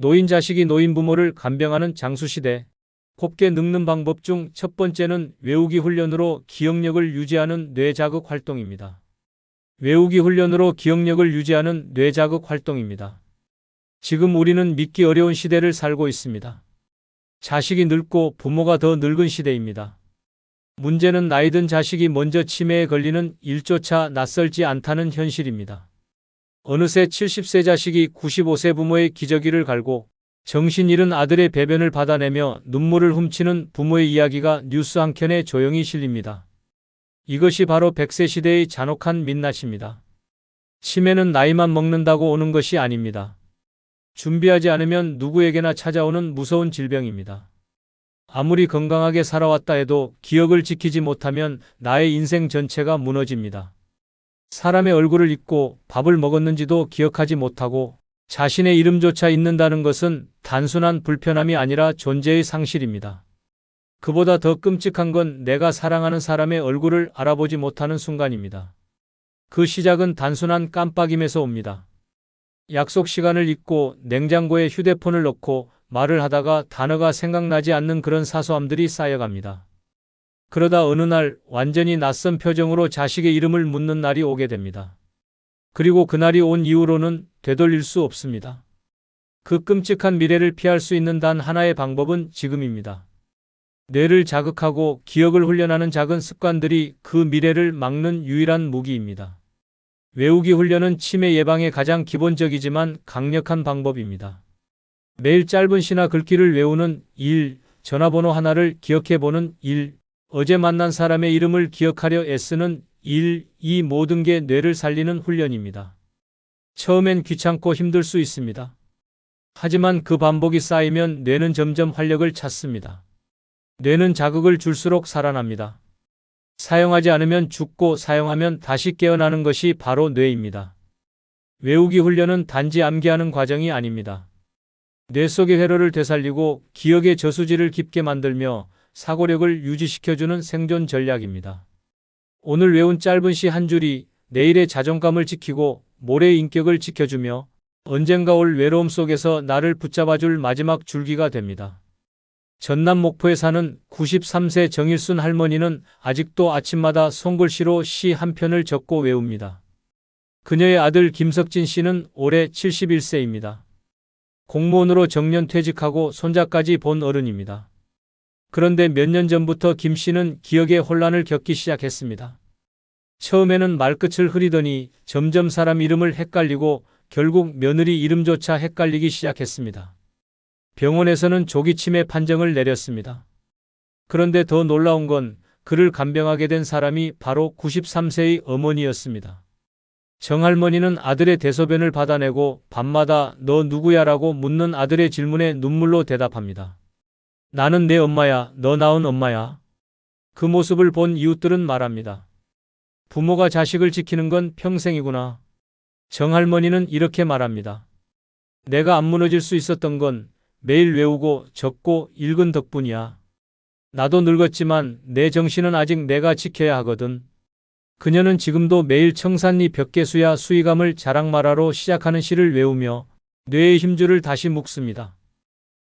노인 자식이 노인 부모를 간병하는 장수시대. 곱게 늙는 방법 중 첫 번째는 외우기 훈련으로 기억력을 유지하는 뇌자극 활동입니다. 외우기 훈련으로 기억력을 유지하는 뇌자극 활동입니다. 지금 우리는 믿기 어려운 시대를 살고 있습니다. 자식이 늙고 부모가 더 늙은 시대입니다. 문제는 나이 든 자식이 먼저 치매에 걸리는 일조차 낯설지 않다는 현실입니다. 어느새 70세 자식이 95세 부모의 기저귀를 갈고 정신 잃은 아들의 배변을 받아내며 눈물을 훔치는 부모의 이야기가 뉴스 한 켠에 조용히 실립니다. 이것이 바로 100세 시대의 잔혹한 민낯입니다. 치매는 나이만 먹는다고 오는 것이 아닙니다. 준비하지 않으면 누구에게나 찾아오는 무서운 질병입니다. 아무리 건강하게 살아왔다 해도 기억을 지키지 못하면 나의 인생 전체가 무너집니다. 사람의 얼굴을 잊고 밥을 먹었는지도 기억하지 못하고 자신의 이름조차 잊는다는 것은 단순한 불편함이 아니라 존재의 상실입니다. 그보다 더 끔찍한 건 내가 사랑하는 사람의 얼굴을 알아보지 못하는 순간입니다. 그 시작은 단순한 깜빡임에서 옵니다. 약속 시간을 잊고 냉장고에 휴대폰을 넣고 말을 하다가 단어가 생각나지 않는 그런 사소함들이 쌓여갑니다. 그러다 어느 날 완전히 낯선 표정으로 자식의 이름을 묻는 날이 오게 됩니다. 그리고 그날이 온 이후로는 되돌릴 수 없습니다. 그 끔찍한 미래를 피할 수 있는 단 하나의 방법은 지금입니다. 뇌를 자극하고 기억을 훈련하는 작은 습관들이 그 미래를 막는 유일한 무기입니다. 외우기 훈련은 치매 예방의 가장 기본적이지만 강력한 방법입니다. 매일 짧은 시나 글귀를 외우는 1, 전화번호 하나를 기억해보는 1, 어제 만난 사람의 이름을 기억하려 애쓰는 1, 이 모든 게 뇌를 살리는 훈련입니다. 처음엔 귀찮고 힘들 수 있습니다. 하지만 그 반복이 쌓이면 뇌는 점점 활력을 찾습니다. 뇌는 자극을 줄수록 살아납니다. 사용하지 않으면 죽고 사용하면 다시 깨어나는 것이 바로 뇌입니다. 외우기 훈련은 단지 암기하는 과정이 아닙니다. 뇌 속의 회로를 되살리고 기억의 저수지를 깊게 만들며 사고력을 유지시켜주는 생존 전략입니다. 오늘 외운 짧은 시 한 줄이 내일의 자존감을 지키고 모레의 인격을 지켜주며 언젠가 올 외로움 속에서 나를 붙잡아줄 마지막 줄기가 됩니다. 전남 목포에 사는 93세 정일순 할머니는 아직도 아침마다 손글씨로 시 한 편을 적고 외웁니다. 그녀의 아들 김석진 씨는 올해 71세입니다. 공무원으로 정년 퇴직하고 손자까지 본 어른입니다. 그런데 몇 년 전부터 김 씨는 기억의 혼란을 겪기 시작했습니다. 처음에는 말끝을 흐리더니 점점 사람 이름을 헷갈리고 결국 며느리 이름조차 헷갈리기 시작했습니다. 병원에서는 조기 치매 판정을 내렸습니다. 그런데 더 놀라운 건 그를 간병하게 된 사람이 바로 93세의 어머니였습니다. 정할머니는 아들의 대소변을 받아내고 밤마다 너 누구야라고 묻는 아들의 질문에 눈물로 대답합니다. 나는 내 엄마야, 너 낳은 엄마야. 그 모습을 본 이웃들은 말합니다. 부모가 자식을 지키는 건 평생이구나. 정할머니는 이렇게 말합니다. 내가 안 무너질 수 있었던 건 매일 외우고 적고 읽은 덕분이야. 나도 늙었지만 내 정신은 아직 내가 지켜야 하거든. 그녀는 지금도 매일 청산리 벽계수야 수의감을 자랑마라로 시작하는 시를 외우며 뇌의 힘줄을 다시 묶습니다.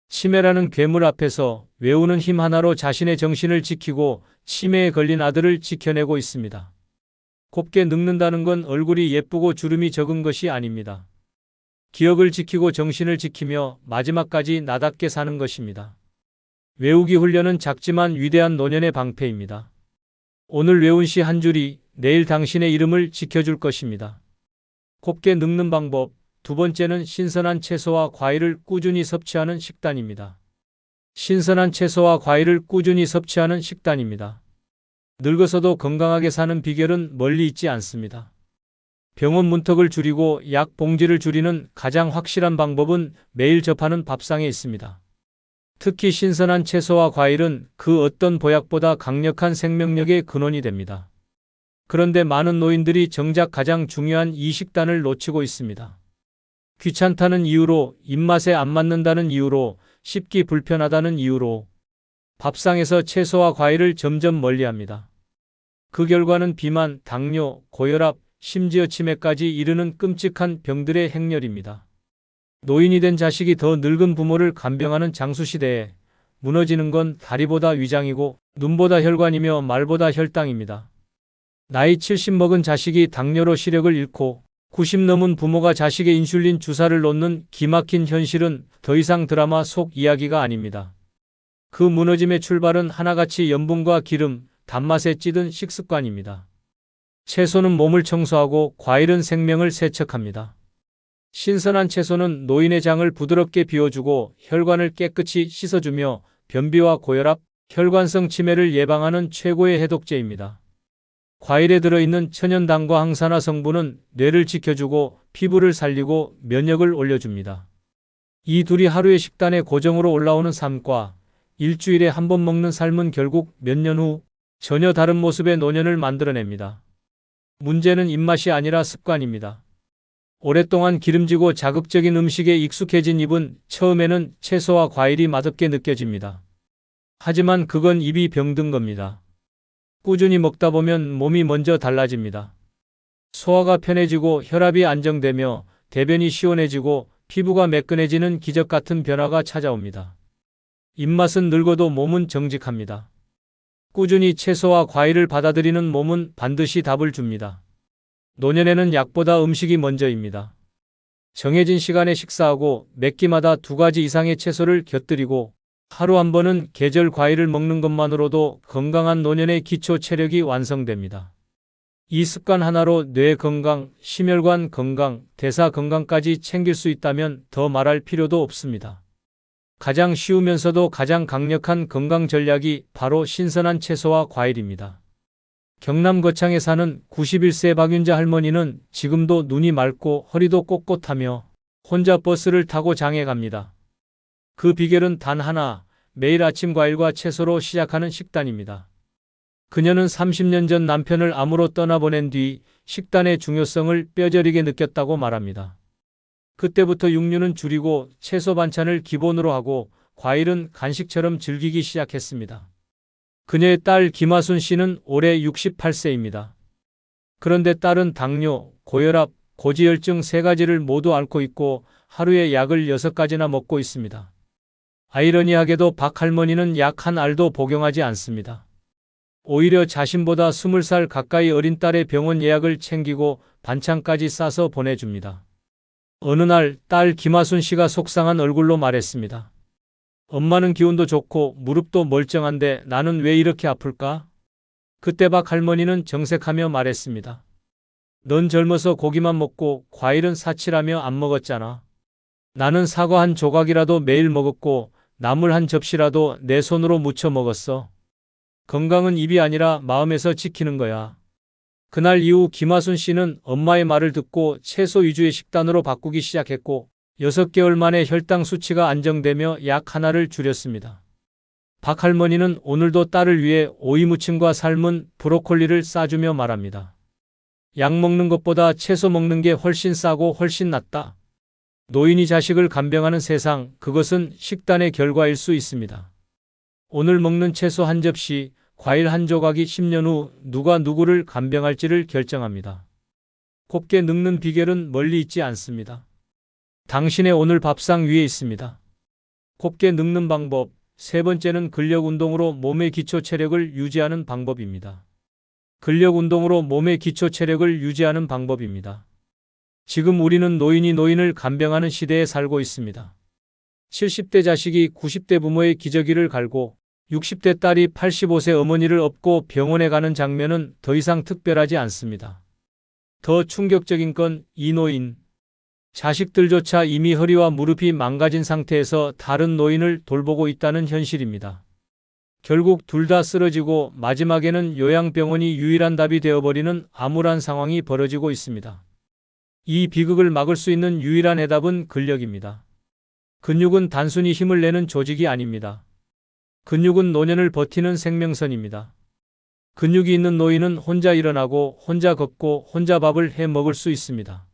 치매라는 괴물 앞에서 외우는 힘 하나로 자신의 정신을 지키고 치매에 걸린 아들을 지켜내고 있습니다. 곱게 늙는다는 건 얼굴이 예쁘고 주름이 적은 것이 아닙니다. 기억을 지키고 정신을 지키며 마지막까지 나답게 사는 것입니다. 외우기 훈련은 작지만 위대한 노년의 방패입니다. 오늘 외운 시 한 줄이 내일 당신의 이름을 지켜줄 것입니다. 곱게 늙는 방법. 두 번째는 신선한 채소와 과일을 꾸준히 섭취하는 식단입니다. 신선한 채소와 과일을 꾸준히 섭취하는 식단입니다. 늙어서도 건강하게 사는 비결은 멀리 있지 않습니다. 병원 문턱을 줄이고 약 봉지를 줄이는 가장 확실한 방법은 매일 접하는 밥상에 있습니다. 특히 신선한 채소와 과일은 그 어떤 보약보다 강력한 생명력의 근원이 됩니다. 그런데 많은 노인들이 정작 가장 중요한 이 식단을 놓치고 있습니다. 귀찮다는 이유로, 입맛에 안 맞는다는 이유로, 씹기 불편하다는 이유로 밥상에서 채소와 과일을 점점 멀리합니다. 그 결과는 비만, 당뇨, 고혈압, 심지어 치매까지 이르는 끔찍한 병들의 행렬입니다. 노인이 된 자식이 더 늙은 부모를 간병하는 장수시대에 무너지는 건 다리보다 위장이고 눈보다 혈관이며 말보다 혈당입니다. 나이 70 먹은 자식이 당뇨로 시력을 잃고 90 넘은 부모가 자식의 인슐린 주사를 놓는 기막힌 현실은 더 이상 드라마 속 이야기가 아닙니다. 그 무너짐의 출발은 하나같이 염분과 기름, 단맛에 찌든 식습관입니다. 채소는 몸을 청소하고 과일은 생명을 세척합니다. 신선한 채소는 노인의 장을 부드럽게 비워주고 혈관을 깨끗이 씻어주며 변비와 고혈압, 혈관성 치매를 예방하는 최고의 해독제입니다. 과일에 들어있는 천연당과 항산화 성분은 뇌를 지켜주고 피부를 살리고 면역을 올려줍니다. 이 둘이 하루의 식단에 고정으로 올라오는 삶과 일주일에 한 번 먹는 삶은 결국 몇 년 후 전혀 다른 모습의 노년을 만들어냅니다. 문제는 입맛이 아니라 습관입니다. 오랫동안 기름지고 자극적인 음식에 익숙해진 입은 처음에는 채소와 과일이 맛없게 느껴집니다. 하지만 그건 입이 병든 겁니다. 꾸준히 먹다 보면 몸이 먼저 달라집니다. 소화가 편해지고 혈압이 안정되며 대변이 시원해지고 피부가 매끈해지는 기적 같은 변화가 찾아옵니다. 입맛은 늙어도 몸은 정직합니다. 꾸준히 채소와 과일을 받아들이는 몸은 반드시 답을 줍니다. 노년에는 약보다 음식이 먼저입니다. 정해진 시간에 식사하고 몇 끼마다 2가지 이상의 채소를 곁들이고 하루 한 번은 계절 과일을 먹는 것만으로도 건강한 노년의 기초 체력이 완성됩니다. 이 습관 하나로 뇌 건강, 심혈관 건강, 대사 건강까지 챙길 수 있다면 더 말할 필요도 없습니다. 가장 쉬우면서도 가장 강력한 건강 전략이 바로 신선한 채소와 과일입니다. 경남 거창에 사는 91세 박윤자 할머니는 지금도 눈이 맑고 허리도 꼿꼿하며 혼자 버스를 타고 장에 갑니다. 그 비결은 단 하나, 매일 아침 과일과 채소로 시작하는 식단입니다. 그녀는 30년 전 남편을 암으로 떠나보낸 뒤 식단의 중요성을 뼈저리게 느꼈다고 말합니다. 그때부터 육류는 줄이고 채소 반찬을 기본으로 하고 과일은 간식처럼 즐기기 시작했습니다. 그녀의 딸 김하순 씨는 올해 68세입니다. 그런데 딸은 당뇨, 고혈압, 고지혈증 3가지를 모두 앓고 있고 하루에 약을 6가지나 먹고 있습니다. 아이러니하게도 박 할머니는 약 한 알도 복용하지 않습니다. 오히려 자신보다 20살 가까이 어린 딸의 병원 예약을 챙기고 반찬까지 싸서 보내줍니다. 어느 날 딸 김하순 씨가 속상한 얼굴로 말했습니다. 엄마는 기운도 좋고 무릎도 멀쩡한데 나는 왜 이렇게 아플까? 그때 박 할머니는 정색하며 말했습니다. 넌 젊어서 고기만 먹고 과일은 사치라며 안 먹었잖아. 나는 사과 한 조각이라도 매일 먹었고 나물 한 접시라도 내 손으로 무쳐 먹었어. 건강은 입이 아니라 마음에서 지키는 거야. 그날 이후 김하순 씨는 엄마의 말을 듣고 채소 위주의 식단으로 바꾸기 시작했고 6개월 만에 혈당 수치가 안정되며 약 하나를 줄였습니다. 박 할머니는 오늘도 딸을 위해 오이 무침과 삶은 브로콜리를 싸주며 말합니다. 약 먹는 것보다 채소 먹는 게 훨씬 싸고 훨씬 낫다. 노인이 자식을 간병하는 세상, 그것은 식단의 결과일 수 있습니다. 오늘 먹는 채소 한 접시, 과일 한 조각이 10년 후 누가 누구를 간병할지를 결정합니다. 곱게 늙는 비결은 멀리 있지 않습니다. 당신의 오늘 밥상 위에 있습니다. 곱게 늙는 방법. 3번째는 근력 운동으로 몸의 기초 체력을 유지하는 방법입니다. 근력 운동으로 몸의 기초 체력을 유지하는 방법입니다. 지금 우리는 노인이 노인을 간병하는 시대에 살고 있습니다. 70대 자식이 90대 부모의 기저귀를 갈고 60대 딸이 85세 어머니를 업고 병원에 가는 장면은 더 이상 특별하지 않습니다. 더 충격적인 건 이 노인. 자식들조차 이미 허리와 무릎이 망가진 상태에서 다른 노인을 돌보고 있다는 현실입니다. 결국 둘 다 쓰러지고 마지막에는 요양병원이 유일한 답이 되어버리는 암울한 상황이 벌어지고 있습니다. 이 비극을 막을 수 있는 유일한 해답은 근력입니다. 근육은 단순히 힘을 내는 조직이 아닙니다. 근육은 노년을 버티는 생명선입니다. 근육이 있는 노인은 혼자 일어나고 혼자 걷고 혼자 밥을 해 먹을 수 있습니다.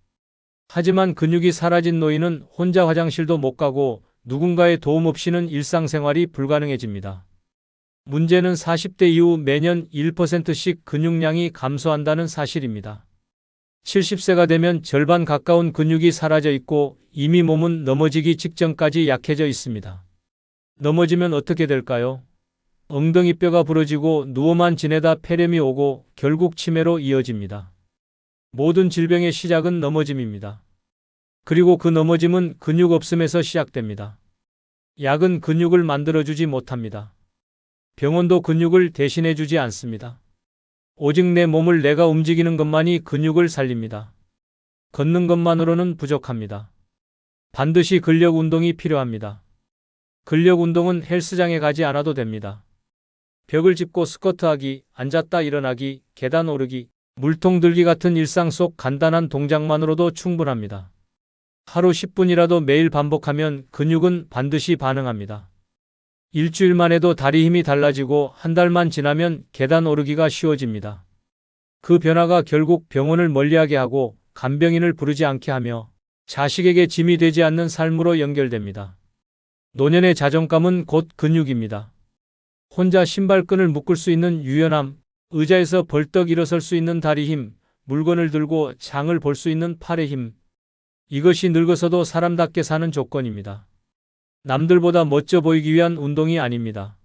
하지만 근육이 사라진 노인은 혼자 화장실도 못 가고 누군가의 도움 없이는 일상생활이 불가능해집니다. 문제는 40대 이후 매년 1%씩 근육량이 감소한다는 사실입니다. 70세가 되면 절반 가까운 근육이 사라져 있고 이미 몸은 넘어지기 직전까지 약해져 있습니다. 넘어지면 어떻게 될까요? 엉덩이뼈가 부러지고 누워만 지내다 폐렴이 오고 결국 치매로 이어집니다. 모든 질병의 시작은 넘어짐입니다. 그리고 그 넘어짐은 근육 없음에서 시작됩니다. 약은 근육을 만들어주지 못합니다. 병원도 근육을 대신해주지 않습니다. 오직 내 몸을 내가 움직이는 것만이 근육을 살립니다. 걷는 것만으로는 부족합니다. 반드시 근력 운동이 필요합니다. 근력 운동은 헬스장에 가지 않아도 됩니다. 벽을 짚고 스쿼트하기, 앉았다 일어나기, 계단 오르기, 물통 들기 같은 일상 속 간단한 동작만으로도 충분합니다. 하루 10분이라도 매일 반복하면 근육은 반드시 반응합니다. 일주일만 해도 다리 힘이 달라지고 한 달만 지나면 계단 오르기가 쉬워집니다. 그 변화가 결국 병원을 멀리하게 하고 간병인을 부르지 않게 하며 자식에게 짐이 되지 않는 삶으로 연결됩니다. 노년의 자존감은 곧 근육입니다. 혼자 신발끈을 묶을 수 있는 유연함, 의자에서 벌떡 일어설 수 있는 다리 힘, 물건을 들고 장을 볼 수 있는 팔의 힘. 이것이 늙어서도 사람답게 사는 조건입니다. 남들보다 멋져 보이기 위한 운동이 아닙니다.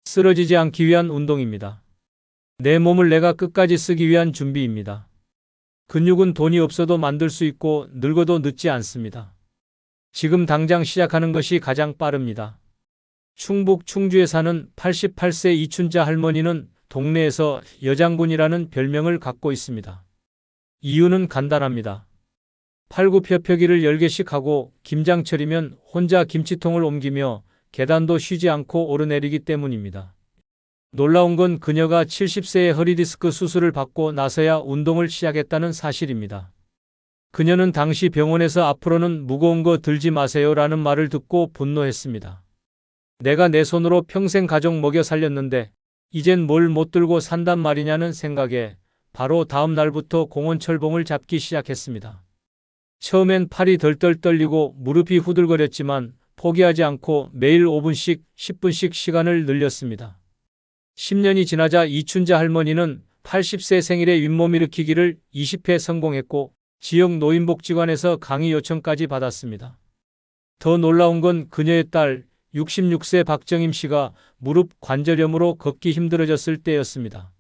쓰러지지 않기 위한 운동입니다. 내 몸을 내가 끝까지 쓰기 위한 준비입니다. 근육은 돈이 없어도 만들 수 있고 늙어도 늦지 않습니다. 지금 당장 시작하는 것이 가장 빠릅니다. 충북 충주에 사는 88세 이춘자 할머니는 동네에서 여장군이라는 별명을 갖고 있습니다. 이유는 간단합니다. 팔굽혀펴기를 10개씩 하고 김장철이면 혼자 김치통을 옮기며 계단도 쉬지 않고 오르내리기 때문입니다. 놀라운 건 그녀가 70세에 허리디스크 수술을 받고 나서야 운동을 시작했다는 사실입니다. 그녀는 당시 병원에서 앞으로는 무거운 거 들지 마세요라는 말을 듣고 분노했습니다. 내가 내 손으로 평생 가족 먹여 살렸는데 이젠 뭘 못 들고 산단 말이냐는 생각에 바로 다음 날부터 공원 철봉을 잡기 시작했습니다. 처음엔 팔이 덜덜 떨리고 무릎이 후들거렸지만 포기하지 않고 매일 5분씩 10분씩 시간을 늘렸습니다. 10년이 지나자 이춘자 할머니는 80세 생일에 윗몸 일으키기를 20회 성공했고 지역 노인복지관에서 강의 요청까지 받았습니다. 더 놀라운 건 그녀의 딸 66세 박정임 씨가 무릎 관절염으로 걷기 힘들어졌을 때였습니다.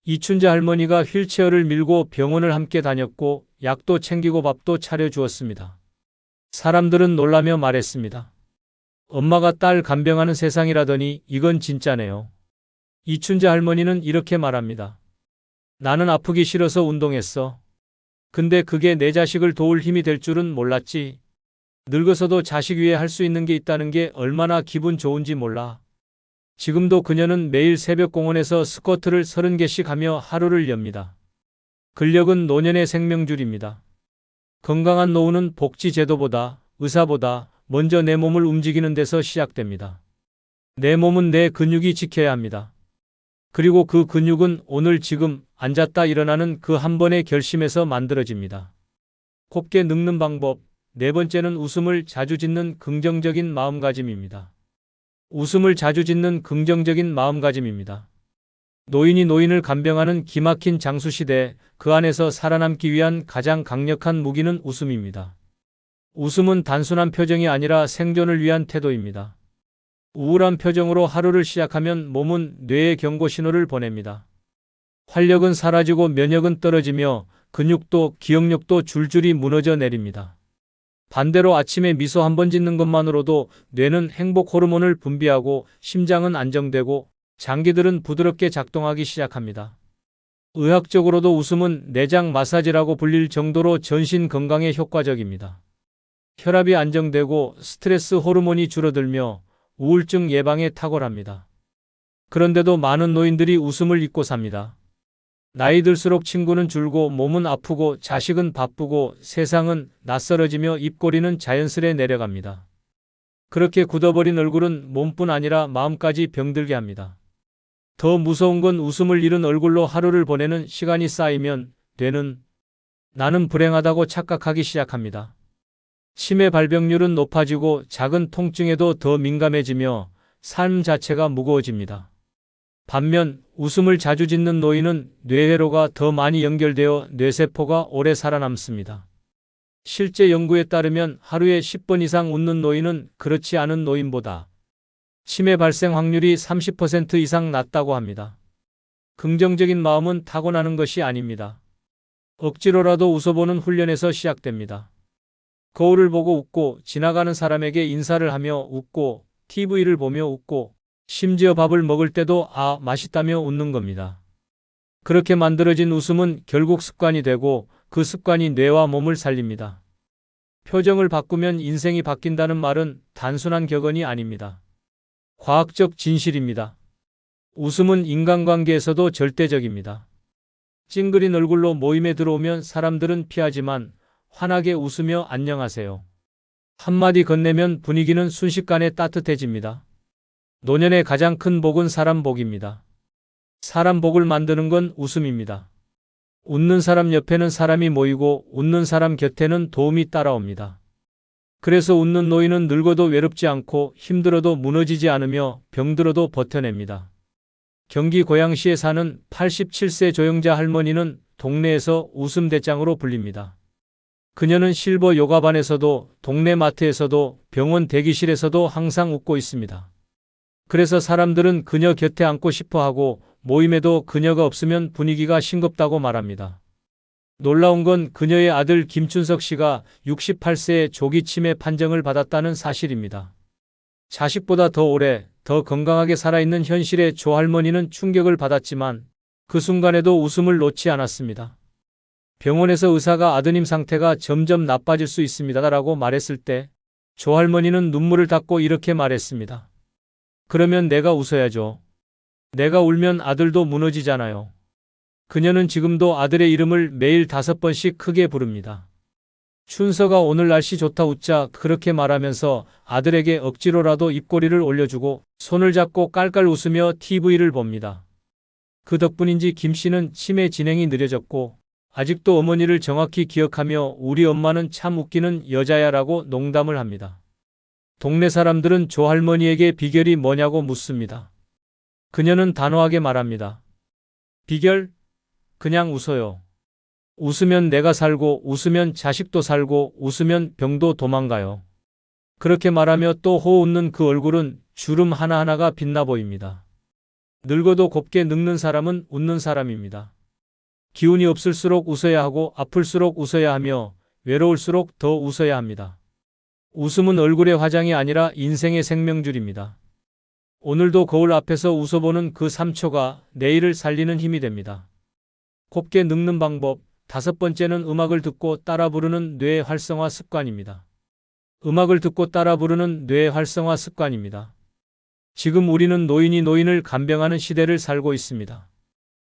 이춘자 할머니가 휠체어를 밀고 병원을 함께 다녔고 약도 챙기고 밥도 차려주었습니다. 사람들은 놀라며 말했습니다. 엄마가 딸 간병하는 세상이라더니 이건 진짜네요. 이춘자 할머니는 이렇게 말합니다. 나는 아프기 싫어서 운동했어. 근데 그게 내 자식을 도울 힘이 될 줄은 몰랐지. 늙어서도 자식 위해 할 수 있는 게 있다는 게 얼마나 기분 좋은지 몰라. 지금도 그녀는 매일 새벽 공원에서 스쿼트를 30개씩 하며 하루를 엽니다. 근력은 노년의 생명줄입니다. 건강한 노후는 복지제도보다, 의사보다 먼저 내 몸을 움직이는 데서 시작됩니다. 내 몸은 내 근육이 지켜야 합니다. 그리고 그 근육은 오늘 지금 앉았다 일어나는 그 한 번의 결심에서 만들어집니다. 곱게 늙는 방법. 네 번째는 웃음을 자주 짓는 긍정적인 마음가짐입니다. 웃음을 자주 짓는 긍정적인 마음가짐입니다. 노인이 노인을 간병하는 기막힌 장수시대, 그 안에서 살아남기 위한 가장 강력한 무기는 웃음입니다. 웃음은 단순한 표정이 아니라 생존을 위한 태도입니다. 우울한 표정으로 하루를 시작하면 몸은 뇌에 경고 신호를 보냅니다. 활력은 사라지고 면역은 떨어지며 근육도 기억력도 줄줄이 무너져 내립니다. 반대로 아침에 미소 한 번 짓는 것만으로도 뇌는 행복 호르몬을 분비하고 심장은 안정되고 장기들은 부드럽게 작동하기 시작합니다. 의학적으로도 웃음은 내장 마사지라고 불릴 정도로 전신 건강에 효과적입니다. 혈압이 안정되고 스트레스 호르몬이 줄어들며 우울증 예방에 탁월합니다. 그런데도 많은 노인들이 웃음을 잊고 삽니다. 나이 들수록 친구는 줄고 몸은 아프고 자식은 바쁘고 세상은 낯설어지며 입꼬리는 자연스레 내려갑니다. 그렇게 굳어버린 얼굴은 몸뿐 아니라 마음까지 병들게 합니다. 더 무서운 건 웃음을 잃은 얼굴로 하루를 보내는 시간이 쌓이면 뇌는 나는 불행하다고 착각하기 시작합니다. 치매 발병률은 높아지고 작은 통증에도 더 민감해지며 삶 자체가 무거워집니다. 반면 웃음을 자주 짓는 노인은 뇌회로가 더 많이 연결되어 뇌세포가 오래 살아남습니다. 실제 연구에 따르면 하루에 10번 이상 웃는 노인은 그렇지 않은 노인보다 치매 발생 확률이 30% 이상 낮다고 합니다. 긍정적인 마음은 타고나는 것이 아닙니다. 억지로라도 웃어보는 훈련에서 시작됩니다. 거울을 보고 웃고, 지나가는 사람에게 인사를 하며 웃고, TV를 보며 웃고, 심지어 밥을 먹을 때도 맛있다며 웃는 겁니다. 그렇게 만들어진 웃음은 결국 습관이 되고 그 습관이 뇌와 몸을 살립니다. 표정을 바꾸면 인생이 바뀐다는 말은 단순한 격언이 아닙니다. 과학적 진실입니다. 웃음은 인간관계에서도 절대적입니다. 찡그린 얼굴로 모임에 들어오면 사람들은 피하지만 환하게 웃으며 안녕하세요. 한마디 건네면 분위기는 순식간에 따뜻해집니다. 노년의 가장 큰 복은 사람 복입니다. 사람 복을 만드는 건 웃음입니다. 웃는 사람 옆에는 사람이 모이고 웃는 사람 곁에는 도움이 따라옵니다. 그래서 웃는 노인은 늙어도 외롭지 않고 힘들어도 무너지지 않으며 병들어도 버텨냅니다. 경기 고양시에 사는 87세 조영자 할머니는 동네에서 웃음 대장으로 불립니다. 그녀는 실버 요가반에서도 동네 마트에서도 병원 대기실에서도 항상 웃고 있습니다. 그래서 사람들은 그녀 곁에 앉고 싶어 하고 모임에도 그녀가 없으면 분위기가 싱겁다고 말합니다. 놀라운 건 그녀의 아들 김춘석 씨가 68세에 조기 치매 판정을 받았다는 사실입니다. 자식보다 더 오래, 더 건강하게 살아있는 현실에 조 할머니는 충격을 받았지만 그 순간에도 웃음을 놓지 않았습니다. 병원에서 의사가 아드님 상태가 점점 나빠질 수 있습니다라고 말했을 때 조 할머니는 눈물을 닦고 이렇게 말했습니다. 그러면 내가 웃어야죠. 내가 울면 아들도 무너지잖아요. 그녀는 지금도 아들의 이름을 매일 5번씩 크게 부릅니다. 춘서가 오늘 날씨 좋다 웃자 그렇게 말하면서 아들에게 억지로라도 입꼬리를 올려주고 손을 잡고 깔깔 웃으며 TV를 봅니다. 그 덕분인지 김 씨는 치매 진행이 느려졌고 아직도 어머니를 정확히 기억하며 우리 엄마는 참 웃기는 여자야라고 농담을 합니다. 동네 사람들은 조 할머니에게 비결이 뭐냐고 묻습니다. 그녀는 단호하게 말합니다. 비결? 그냥 웃어요. 웃으면 내가 살고 웃으면 자식도 살고 웃으면 병도 도망가요. 그렇게 말하며 또 호 웃는 그 얼굴은 주름 하나하나가 빛나 보입니다. 늙어도 곱게 늙는 사람은 웃는 사람입니다. 기운이 없을수록 웃어야 하고 아플수록 웃어야 하며 외로울수록 더 웃어야 합니다. 웃음은 얼굴의 화장이 아니라 인생의 생명줄입니다. 오늘도 거울 앞에서 웃어보는 그 3초가 내일을 살리는 힘이 됩니다. 곱게 늙는 방법 5번째는 음악을 듣고 따라 부르는 뇌 활성화 습관입니다. 음악을 듣고 따라 부르는 뇌 활성화 습관입니다. 지금 우리는 노인이 노인을 간병하는 시대를 살고 있습니다.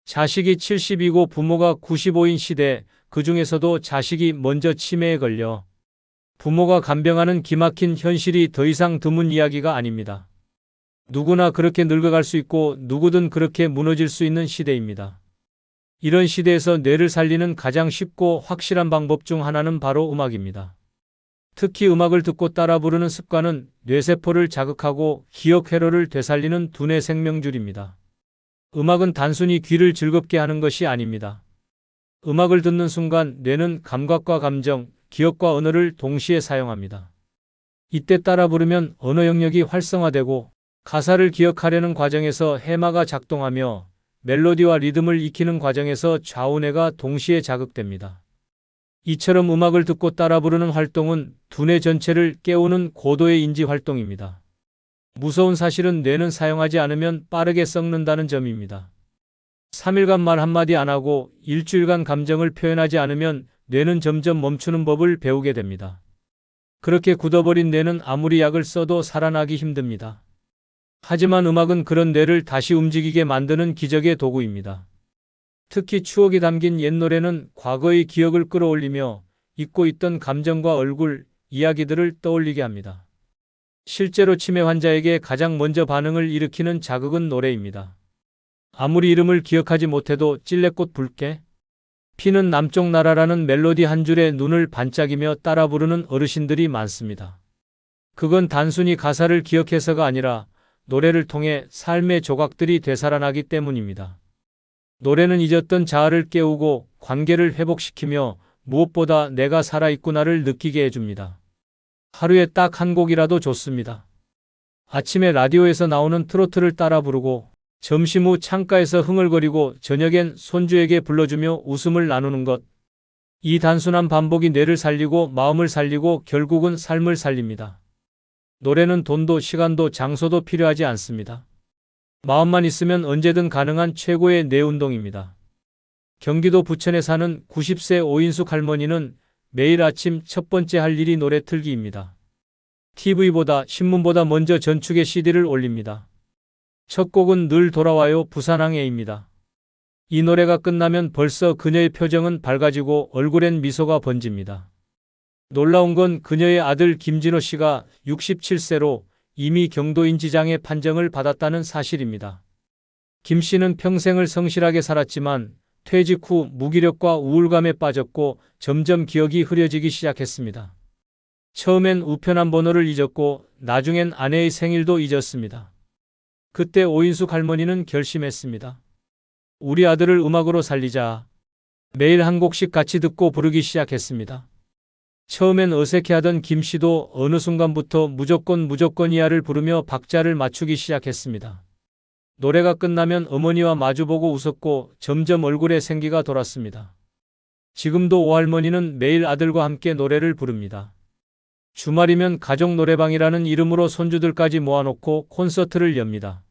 자식이 70이고 부모가 95인 시대, 그 중에서도 자식이 먼저 치매에 걸려 부모가 간병하는 기막힌 현실이 더 이상 드문 이야기가 아닙니다. 누구나 그렇게 늙어갈 수 있고 누구든 그렇게 무너질 수 있는 시대입니다. 이런 시대에서 뇌를 살리는 가장 쉽고 확실한 방법 중 하나는 바로 음악입니다. 특히 음악을 듣고 따라 부르는 습관은 뇌세포를 자극하고 기억 회로를 되살리는 두뇌 생명줄입니다. 음악은 단순히 귀를 즐겁게 하는 것이 아닙니다. 음악을 듣는 순간 뇌는 감각과 감정, 기억과 언어를 동시에 사용합니다. 이때 따라 부르면 언어 영역이 활성화되고 가사를 기억하려는 과정에서 해마가 작동하며 멜로디와 리듬을 익히는 과정에서 좌우뇌가 동시에 자극됩니다. 이처럼 음악을 듣고 따라 부르는 활동은 두뇌 전체를 깨우는 고도의 인지 활동입니다. 무서운 사실은 뇌는 사용하지 않으면 빠르게 썩는다는 점입니다. 3일간 말 한마디 안 하고 일주일간 감정을 표현하지 않으면 뇌는 점점 멈추는 법을 배우게 됩니다. 그렇게 굳어버린 뇌는 아무리 약을 써도 살아나기 힘듭니다. 하지만 음악은 그런 뇌를 다시 움직이게 만드는 기적의 도구입니다. 특히 추억이 담긴 옛 노래는 과거의 기억을 끌어올리며 잊고 있던 감정과 얼굴, 이야기들을 떠올리게 합니다. 실제로 치매 환자에게 가장 먼저 반응을 일으키는 자극은 노래입니다. 아무리 이름을 기억하지 못해도 찔레꽃 붉게 피는 남쪽 나라라는 멜로디 한 줄에 눈을 반짝이며 따라 부르는 어르신들이 많습니다. 그건 단순히 가사를 기억해서가 아니라 노래를 통해 삶의 조각들이 되살아나기 때문입니다. 노래는 잊었던 자아를 깨우고 관계를 회복시키며 무엇보다 내가 살아있구나를 느끼게 해줍니다. 하루에 딱 한 곡이라도 좋습니다. 아침에 라디오에서 나오는 트로트를 따라 부르고 점심 후 창가에서 흥얼거리고 저녁엔 손주에게 불러주며 웃음을 나누는 것. 이 단순한 반복이 뇌를 살리고 마음을 살리고 결국은 삶을 살립니다. 노래는 돈도 시간도 장소도 필요하지 않습니다. 마음만 있으면 언제든 가능한 최고의 뇌 운동입니다. 경기도 부천에 사는 90세 오인숙 할머니는 매일 아침 첫 번째 할 일이 노래 틀기입니다. TV보다 신문보다 먼저 전축에 CD를 올립니다. 첫 곡은 늘 돌아와요 부산항에입니다. 이 노래가 끝나면 벌써 그녀의 표정은 밝아지고 얼굴엔 미소가 번집니다. 놀라운 건 그녀의 아들 김진호 씨가 67세로 이미 경도인지장애 판정을 받았다는 사실입니다. 김 씨는 평생을 성실하게 살았지만 퇴직 후 무기력과 우울감에 빠졌고 점점 기억이 흐려지기 시작했습니다. 처음엔 우편함 번호를 잊었고 나중엔 아내의 생일도 잊었습니다. 그때 오인숙 할머니는 결심했습니다. 우리 아들을 음악으로 살리자. 매일 한 곡씩 같이 듣고 부르기 시작했습니다. 처음엔 어색해하던 김 씨도 어느 순간부터 무조건 이하를 부르며 박자를 맞추기 시작했습니다. 노래가 끝나면 어머니와 마주보고 웃었고 점점 얼굴에 생기가 돌았습니다. 지금도 오할머니는 매일 아들과 함께 노래를 부릅니다. 주말이면 가족 노래방이라는 이름으로 손주들까지 모아놓고 콘서트를 엽니다.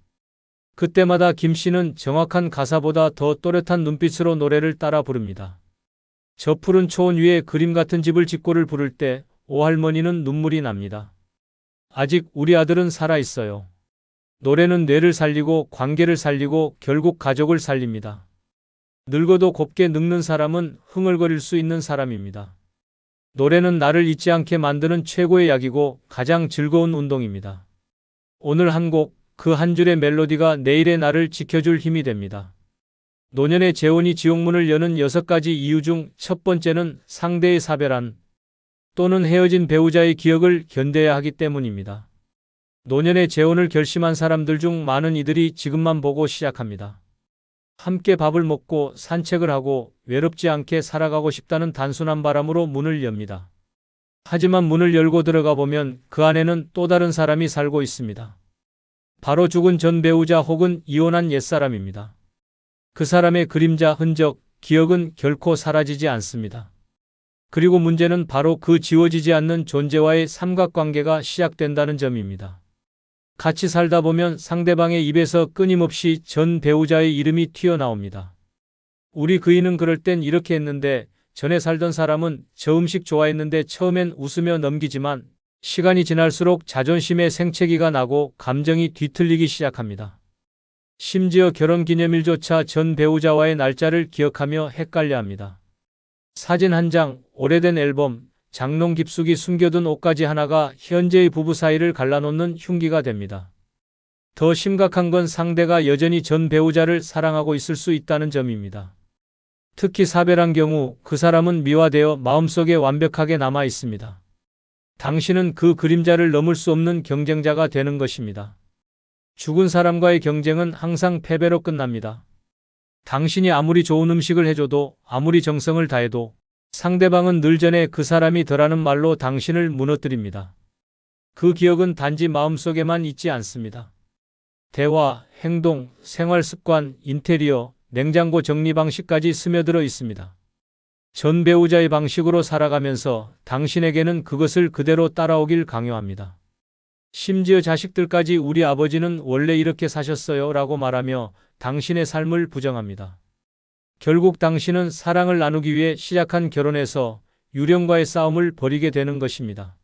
그때마다 김 씨는 정확한 가사보다 더 또렷한 눈빛으로 노래를 따라 부릅니다. 저 푸른 초원 위에 그림 같은 집을 짓고를 부를 때 오할머니는 눈물이 납니다. 아직 우리 아들은 살아있어요. 노래는 뇌를 살리고 관계를 살리고 결국 가족을 살립니다. 늙어도 곱게 늙는 사람은 흥얼거릴 수 있는 사람입니다. 노래는 나를 잊지 않게 만드는 최고의 약이고 가장 즐거운 운동입니다. 오늘 한 곡, 그 한 줄의 멜로디가 내일의 나를 지켜줄 힘이 됩니다. 노년의 재혼이 지옥문을 여는 6가지 이유 중 첫 번째는 상대의 사별한 또는 헤어진 배우자의 기억을 견뎌야 하기 때문입니다. 노년의 재혼을 결심한 사람들 중 많은 이들이 지금만 보고 시작합니다. 함께 밥을 먹고 산책을 하고 외롭지 않게 살아가고 싶다는 단순한 바람으로 문을 엽니다. 하지만 문을 열고 들어가 보면 그 안에는 또 다른 사람이 살고 있습니다. 바로 죽은 전 배우자 혹은 이혼한 옛사람입니다. 그 사람의 그림자, 흔적, 기억은 결코 사라지지 않습니다. 그리고 문제는 바로 그 지워지지 않는 존재와의 삼각관계가 시작된다는 점입니다. 같이 살다 보면 상대방의 입에서 끊임없이 전 배우자의 이름이 튀어나옵니다. 우리 그이는 그럴 땐 이렇게 했는데, 전에 살던 사람은 저 음식 좋아했는데 처음엔 웃으며 넘기지만 시간이 지날수록 자존심에 생채기가 나고 감정이 뒤틀리기 시작합니다. 심지어 결혼기념일조차 전 배우자와의 날짜를 기억하며 헷갈려합니다. 사진 한 장, 오래된 앨범, 장롱 깊숙이 숨겨둔 옷가지 하나가 현재의 부부 사이를 갈라놓는 흉기가 됩니다. 더 심각한 건 상대가 여전히 전 배우자를 사랑하고 있을 수 있다는 점입니다. 특히 사별한 경우 그 사람은 미화되어 마음속에 완벽하게 남아 있습니다. 당신은 그 그림자를 넘을 수 없는 경쟁자가 되는 것입니다. 죽은 사람과의 경쟁은 항상 패배로 끝납니다. 당신이 아무리 좋은 음식을 해줘도 아무리 정성을 다해도 상대방은 늘 전에 그 사람이 더라는 말로 당신을 무너뜨립니다. 그 기억은 단지 마음속에만 있지 않습니다. 대화, 행동, 생활 습관, 인테리어, 냉장고 정리 방식까지 스며들어 있습니다. 전 배우자의 방식으로 살아가면서 당신에게는 그것을 그대로 따라오길 강요합니다. 심지어 자식들까지 우리 아버지는 원래 이렇게 사셨어요 라고 말하며 당신의 삶을 부정합니다. 결국 당신은 사랑을 나누기 위해 시작한 결혼에서 유령과의 싸움을 벌이게 되는 것입니다.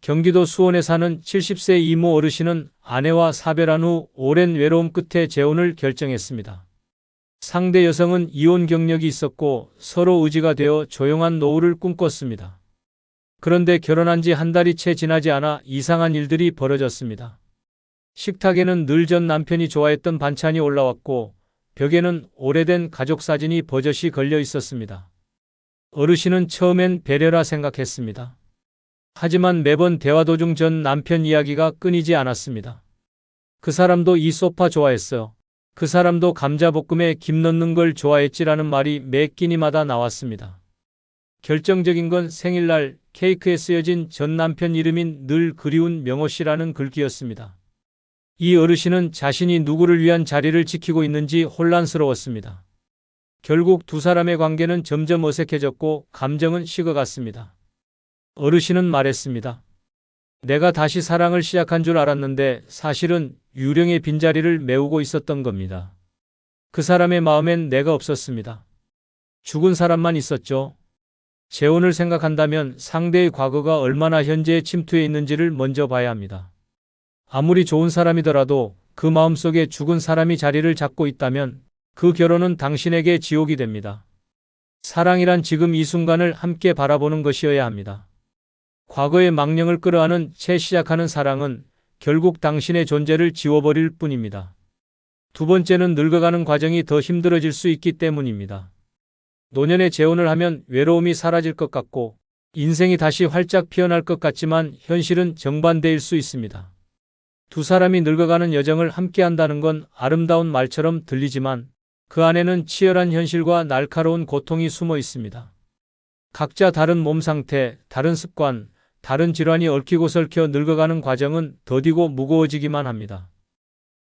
경기도 수원에 사는 70세 이모 어르신은 아내와 사별한 후 오랜 외로움 끝에 재혼을 결정했습니다. 상대 여성은 이혼 경력이 있었고 서로 의지가 되어 조용한 노후를 꿈꿨습니다. 그런데 결혼한 지 한 달이 채 지나지 않아 이상한 일들이 벌어졌습니다. 식탁에는 늘 전 남편이 좋아했던 반찬이 올라왔고 벽에는 오래된 가족 사진이 버젓이 걸려 있었습니다. 어르신은 처음엔 배려라 생각했습니다. 하지만 매번 대화 도중 전 남편 이야기가 끊이지 않았습니다. 그 사람도 이 소파 좋아했어. 그 사람도 감자볶음에 김 넣는 걸 좋아했지라는 말이 매 끼니마다 나왔습니다. 결정적인 건 생일날 케이크에 쓰여진 전 남편 이름인 늘 그리운 명호 씨라는 글귀였습니다. 이 어르신은 자신이 누구를 위한 자리를 지키고 있는지 혼란스러웠습니다. 결국 두 사람의 관계는 점점 어색해졌고 감정은 식어갔습니다. 어르신은 말했습니다. 내가 다시 사랑을 시작한 줄 알았는데 사실은 유령의 빈자리를 메우고 있었던 겁니다. 그 사람의 마음엔 내가 없었습니다. 죽은 사람만 있었죠. 재혼을 생각한다면 상대의 과거가 얼마나 현재에 침투해 있는지를 먼저 봐야 합니다. 아무리 좋은 사람이더라도 그 마음속에 죽은 사람이 자리를 잡고 있다면 그 결혼은 당신에게 지옥이 됩니다. 사랑이란 지금 이 순간을 함께 바라보는 것이어야 합니다. 과거의 망령을 끌어안은 채 시작하는 사랑은 결국 당신의 존재를 지워버릴 뿐입니다. 두 번째는 늙어가는 과정이 더 힘들어질 수 있기 때문입니다. 노년에 재혼을 하면 외로움이 사라질 것 같고 인생이 다시 활짝 피어날 것 같지만 현실은 정반대일 수 있습니다. 두 사람이 늙어가는 여정을 함께 한다는 건 아름다운 말처럼 들리지만 그 안에는 치열한 현실과 날카로운 고통이 숨어 있습니다. 각자 다른 몸 상태, 다른 습관, 다른 질환이 얽히고 설켜 늙어가는 과정은 더디고 무거워지기만 합니다.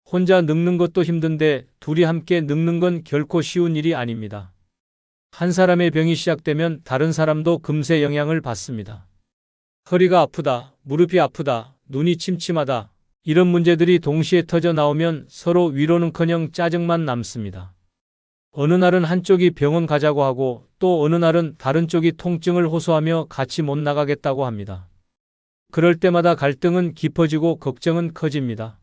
혼자 늙는 것도 힘든데 둘이 함께 늙는 건 결코 쉬운 일이 아닙니다. 한 사람의 병이 시작되면 다른 사람도 금세 영향을 받습니다. 허리가 아프다, 무릎이 아프다, 눈이 침침하다. 이런 문제들이 동시에 터져 나오면 서로 위로는커녕 짜증만 남습니다. 어느 날은 한쪽이 병원 가자고 하고 또 어느 날은 다른 쪽이 통증을 호소하며 같이 못 나가겠다고 합니다. 그럴 때마다 갈등은 깊어지고 걱정은 커집니다.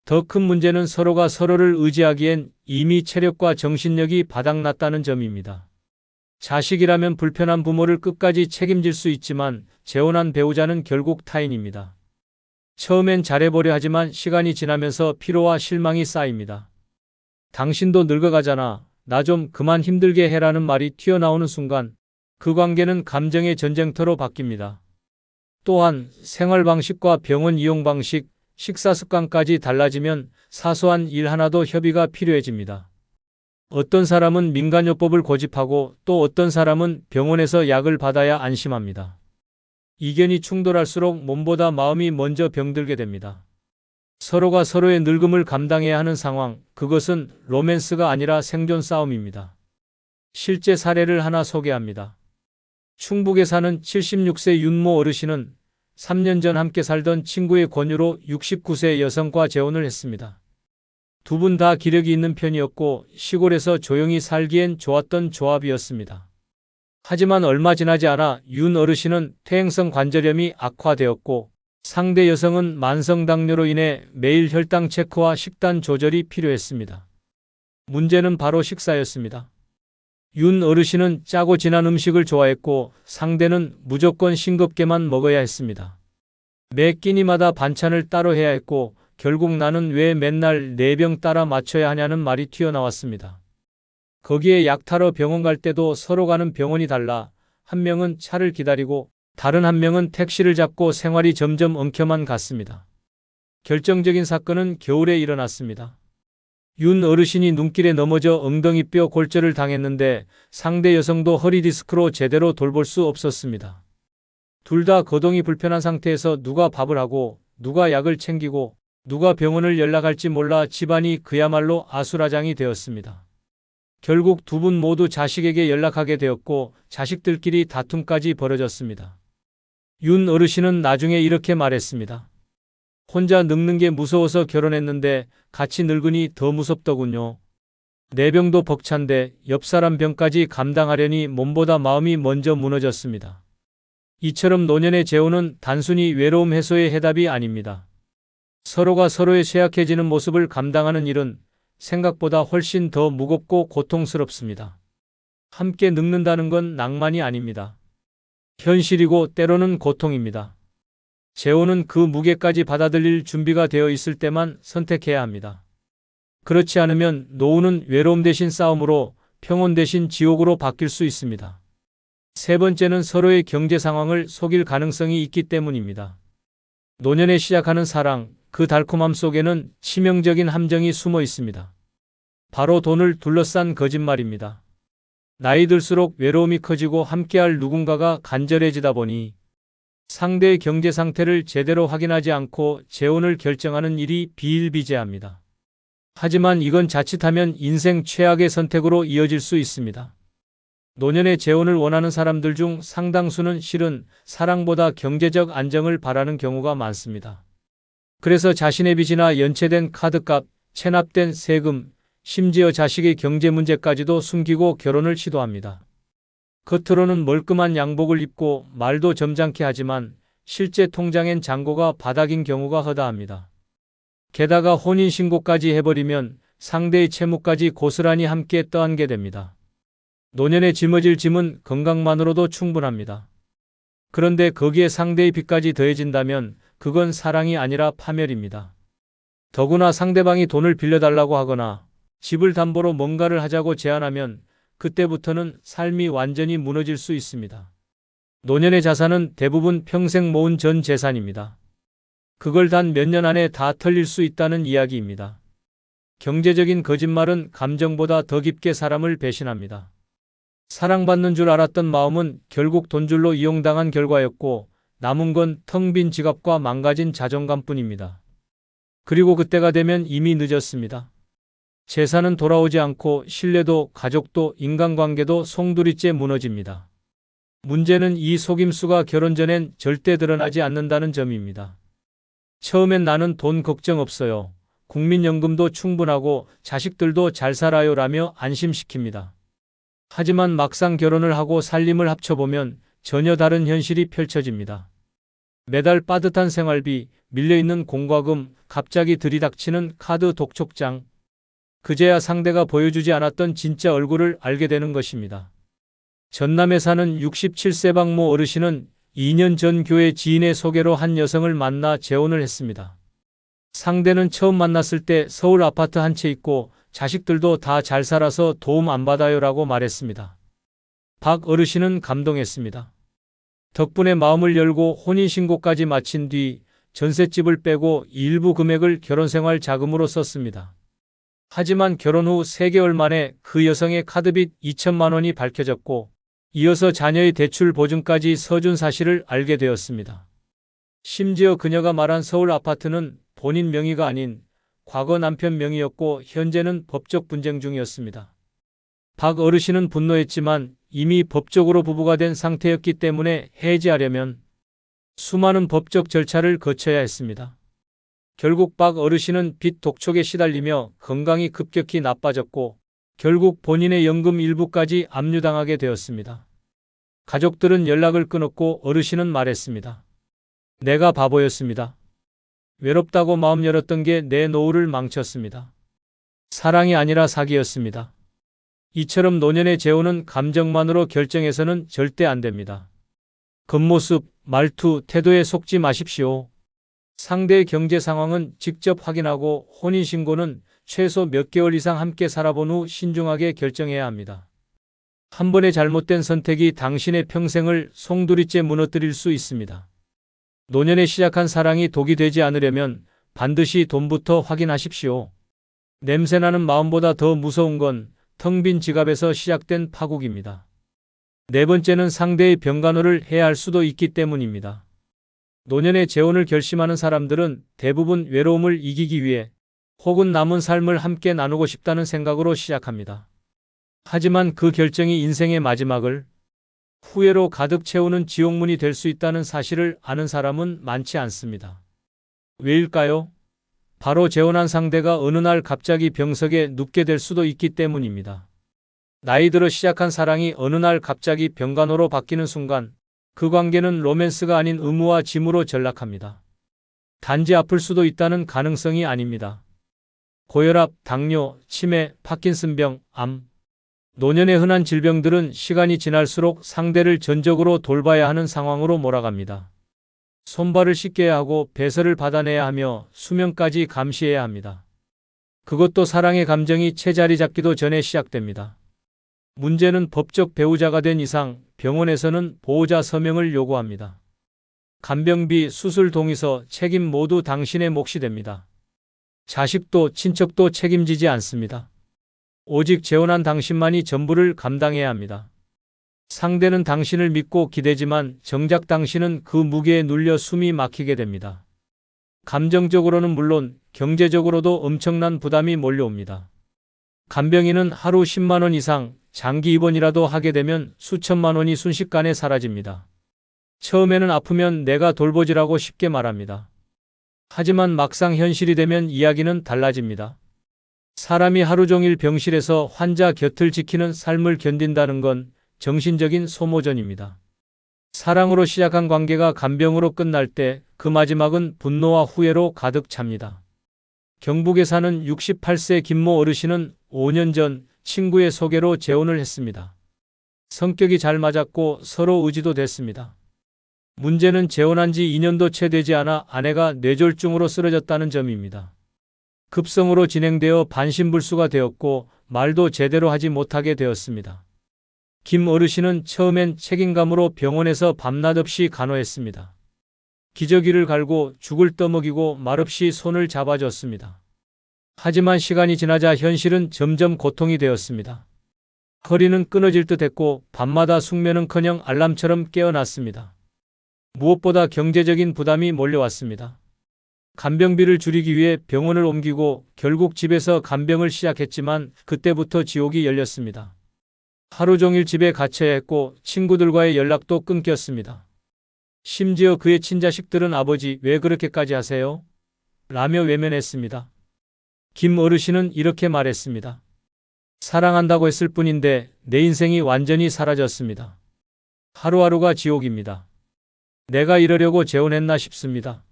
더 큰 문제는 서로가 서로를 의지하기엔 이미 체력과 정신력이 바닥났다는 점입니다. 자식이라면 불편한 부모를 끝까지 책임질 수 있지만 재혼한 배우자는 결국 타인입니다. 처음엔 잘해보려 하지만 시간이 지나면서 피로와 실망이 쌓입니다. 당신도 늙어가잖아. 나 좀 그만 힘들게 해라는 말이 튀어나오는 순간 그 관계는 감정의 전쟁터로 바뀝니다. 또한 생활 방식과 병원 이용 방식, 식사 습관까지 달라지면 사소한 일 하나도 협의가 필요해집니다. 어떤 사람은 민간요법을 고집하고 또 어떤 사람은 병원에서 약을 받아야 안심합니다. 이견이 충돌할수록 몸보다 마음이 먼저 병들게 됩니다. 서로가 서로의 늙음을 감당해야 하는 상황, 그것은 로맨스가 아니라 생존 싸움입니다. 실제 사례를 하나 소개합니다. 충북에 사는 76세 윤모 어르신은 3년 전 함께 살던 친구의 권유로 69세 여성과 재혼을 했습니다. 두 분 다 기력이 있는 편이었고 시골에서 조용히 살기엔 좋았던 조합이었습니다. 하지만 얼마 지나지 않아 윤 어르신은 퇴행성 관절염이 악화되었고 상대 여성은 만성 당뇨로 인해 매일 혈당 체크와 식단 조절이 필요했습니다. 문제는 바로 식사였습니다. 윤 어르신은 짜고 진한 음식을 좋아했고 상대는 무조건 싱겁게만 먹어야 했습니다. 매 끼니마다 반찬을 따로 해야 했고 결국 나는 왜 맨날 내 병 따라 맞춰야 하냐는 말이 튀어나왔습니다. 거기에 약 타러 병원 갈 때도 서로 가는 병원이 달라 한 명은 차를 기다리고 다른 한 명은 택시를 잡고 생활이 점점 엉켜만 갔습니다. 결정적인 사건은 겨울에 일어났습니다. 윤 어르신이 눈길에 넘어져 엉덩이뼈 골절을 당했는데 상대 여성도 허리 디스크로 제대로 돌볼 수 없었습니다. 둘 다 거동이 불편한 상태에서 누가 밥을 하고 누가 약을 챙기고 누가 병원을 연락할지 몰라 집안이 그야말로 아수라장이 되었습니다. 결국 두 분 모두 자식에게 연락하게 되었고 자식들끼리 다툼까지 벌어졌습니다. 윤 어르신은 나중에 이렇게 말했습니다. 혼자 늙는 게 무서워서 결혼했는데 같이 늙으니 더 무섭더군요. 내 병도 벅찬데 옆 사람 병까지 감당하려니 몸보다 마음이 먼저 무너졌습니다. 이처럼 노년의 재혼은 단순히 외로움 해소의 해답이 아닙니다. 서로가 서로의 쇠약해지는 모습을 감당하는 일은 생각보다 훨씬 더 무겁고 고통스럽습니다. 함께 늙는다는 건 낭만이 아닙니다. 현실이고 때로는 고통입니다. 재혼은 그 무게까지 받아들일 준비가 되어 있을 때만 선택해야 합니다. 그렇지 않으면 노후는 외로움 대신 싸움으로 평온 대신 지옥으로 바뀔 수 있습니다. 세 번째는 서로의 경제 상황을 속일 가능성이 있기 때문입니다. 노년에 시작하는 사랑, 그 달콤함 속에는 치명적인 함정이 숨어 있습니다. 바로 돈을 둘러싼 거짓말입니다. 나이 들수록 외로움이 커지고 함께할 누군가가 간절해지다 보니 상대의 경제 상태를 제대로 확인하지 않고 재혼을 결정하는 일이 비일비재합니다. 하지만 이건 자칫하면 인생 최악의 선택으로 이어질 수 있습니다. 노년의 재혼을 원하는 사람들 중 상당수는 실은 사랑보다 경제적 안정을 바라는 경우가 많습니다. 그래서 자신의 빚이나 연체된 카드값, 체납된 세금, 심지어 자식의 경제 문제까지도 숨기고 결혼을 시도합니다. 겉으로는 멀끔한 양복을 입고 말도 점잖게 하지만 실제 통장엔 잔고가 바닥인 경우가 허다합니다. 게다가 혼인신고까지 해버리면 상대의 채무까지 고스란히 함께 떠안게 됩니다. 노년에 짊어질 짐은 건강만으로도 충분합니다. 그런데 거기에 상대의 빚까지 더해진다면 그건 사랑이 아니라 파멸입니다. 더구나 상대방이 돈을 빌려달라고 하거나 집을 담보로 뭔가를 하자고 제안하면 그때부터는 삶이 완전히 무너질 수 있습니다. 노년의 자산은 대부분 평생 모은 전 재산입니다. 그걸 단 몇 년 안에 다 털릴 수 있다는 이야기입니다. 경제적인 거짓말은 감정보다 더 깊게 사람을 배신합니다. 사랑받는 줄 알았던 마음은 결국 돈줄로 이용당한 결과였고 남은 건 텅 빈 지갑과 망가진 자존감뿐입니다. 그리고 그때가 되면 이미 늦었습니다. 재산은 돌아오지 않고 신뢰도, 가족도, 인간관계도 송두리째 무너집니다. 문제는 이 속임수가 결혼 전엔 절대 드러나지 않는다는 점입니다. 처음엔 나는 돈 걱정 없어요. 국민연금도 충분하고 자식들도 잘 살아요 라며 안심시킵니다. 하지만 막상 결혼을 하고 살림을 합쳐보면 전혀 다른 현실이 펼쳐집니다. 매달 빠듯한 생활비, 밀려있는 공과금, 갑자기 들이닥치는 카드 독촉장. 그제야 상대가 보여주지 않았던 진짜 얼굴을 알게 되는 것입니다. 전남에 사는 67세 박모 어르신은 2년 전 교회 지인의 소개로 한 여성을 만나 재혼을 했습니다. 상대는 처음 만났을 때 서울 아파트 한 채 있고 자식들도 다 잘 살아서 도움 안 받아요 라고 말했습니다. 박 어르신은 감동했습니다. 덕분에 마음을 열고 혼인신고까지 마친 뒤 전셋집을 빼고 일부 금액을 결혼생활 자금으로 썼습니다. 하지만 결혼 후 3개월 만에 그 여성의 카드빚 2천만 원이 밝혀졌고 이어서 자녀의 대출 보증까지 서준 사실을 알게 되었습니다. 심지어 그녀가 말한 서울 아파트는 본인 명의가 아닌 과거 남편 명의였고 현재는 법적 분쟁 중이었습니다. 박 어르신은 분노했지만 이미 법적으로 부부가 된 상태였기 때문에 해지하려면 수많은 법적 절차를 거쳐야 했습니다. 결국 박 어르신은 빚 독촉에 시달리며 건강이 급격히 나빠졌고 결국 본인의 연금 일부까지 압류당하게 되었습니다. 가족들은 연락을 끊었고 어르신은 말했습니다. 내가 바보였습니다. 외롭다고 마음 열었던 게 내 노후를 망쳤습니다. 사랑이 아니라 사기였습니다. 이처럼 노년의 재혼은 감정만으로 결정해서는 절대 안 됩니다. 겉모습, 말투, 태도에 속지 마십시오. 상대의 경제 상황은 직접 확인하고 혼인신고는 최소 몇 개월 이상 함께 살아본 후 신중하게 결정해야 합니다. 한 번의 잘못된 선택이 당신의 평생을 송두리째 무너뜨릴 수 있습니다. 노년에 시작한 사랑이 독이 되지 않으려면 반드시 돈부터 확인하십시오. 냄새나는 마음보다 더 무서운 건 텅 빈 지갑에서 시작된 파국입니다. 네 번째는 상대의 병간호를 해야 할 수도 있기 때문입니다. 노년의 재혼을 결심하는 사람들은 대부분 외로움을 이기기 위해 혹은 남은 삶을 함께 나누고 싶다는 생각으로 시작합니다. 하지만 그 결정이 인생의 마지막을 후회로 가득 채우는 지옥문이 될 수 있다는 사실을 아는 사람은 많지 않습니다. 왜일까요? 바로 재혼한 상대가 어느 날 갑자기 병석에 눕게 될 수도 있기 때문입니다. 나이 들어 시작한 사랑이 어느 날 갑자기 병간호로 바뀌는 순간 그 관계는 로맨스가 아닌 의무와 짐으로 전락합니다. 단지 아플 수도 있다는 가능성이 아닙니다. 고혈압, 당뇨, 치매, 파킨슨병, 암. 노년의 흔한 질병들은 시간이 지날수록 상대를 전적으로 돌봐야 하는 상황으로 몰아갑니다. 손발을 씻겨야 하고 배설을 받아내야 하며 수면까지 감시해야 합니다. 그것도 사랑의 감정이 채자리 잡기도 전에 시작됩니다. 문제는 법적 배우자가 된 이상 병원에서는 보호자 서명을 요구합니다. 간병비, 수술 동의서, 책임 모두 당신의 몫이 됩니다. 자식도 친척도 책임지지 않습니다. 오직 재혼한 당신만이 전부를 감당해야 합니다. 상대는 당신을 믿고 기대지만 정작 당신은 그 무게에 눌려 숨이 막히게 됩니다. 감정적으로는 물론 경제적으로도 엄청난 부담이 몰려옵니다. 간병인은 하루 10만 원 이상 장기 입원이라도 하게 되면 수천만 원이 순식간에 사라집니다. 처음에는 아프면 내가 돌보지라고 쉽게 말합니다. 하지만 막상 현실이 되면 이야기는 달라집니다. 사람이 하루 종일 병실에서 환자 곁을 지키는 삶을 견딘다는 건 정신적인 소모전입니다. 사랑으로 시작한 관계가 간병으로 끝날 때 그 마지막은 분노와 후회로 가득 찹니다. 경북에 사는 68세 김모 어르신은 5년 전 친구의 소개로 재혼을 했습니다. 성격이 잘 맞았고 서로 의지도 됐습니다. 문제는 재혼한 지 2년도 채 되지 않아 아내가 뇌졸중으로 쓰러졌다는 점입니다. 급성으로 진행되어 반신불수가 되었고 말도 제대로 하지 못하게 되었습니다. 김 어르신은 처음엔 책임감으로 병원에서 밤낮 없이 간호했습니다. 기저귀를 갈고 죽을 떠먹이고 말없이 손을 잡아줬습니다. 하지만 시간이 지나자 현실은 점점 고통이 되었습니다. 허리는 끊어질 듯 했고 밤마다 숙면은커녕 알람처럼 깨어났습니다. 무엇보다 경제적인 부담이 몰려왔습니다. 간병비를 줄이기 위해 병원을 옮기고 결국 집에서 간병을 시작했지만 그때부터 지옥이 열렸습니다. 하루 종일 집에 갇혀야 했고 친구들과의 연락도 끊겼습니다. 심지어 그의 친자식들은 아버지 왜 그렇게까지 하세요? 라며 외면했습니다. 김 어르신은 이렇게 말했습니다. 사랑한다고 했을 뿐인데 내 인생이 완전히 사라졌습니다. 하루하루가 지옥입니다. 내가 이러려고 재혼했나 싶습니다.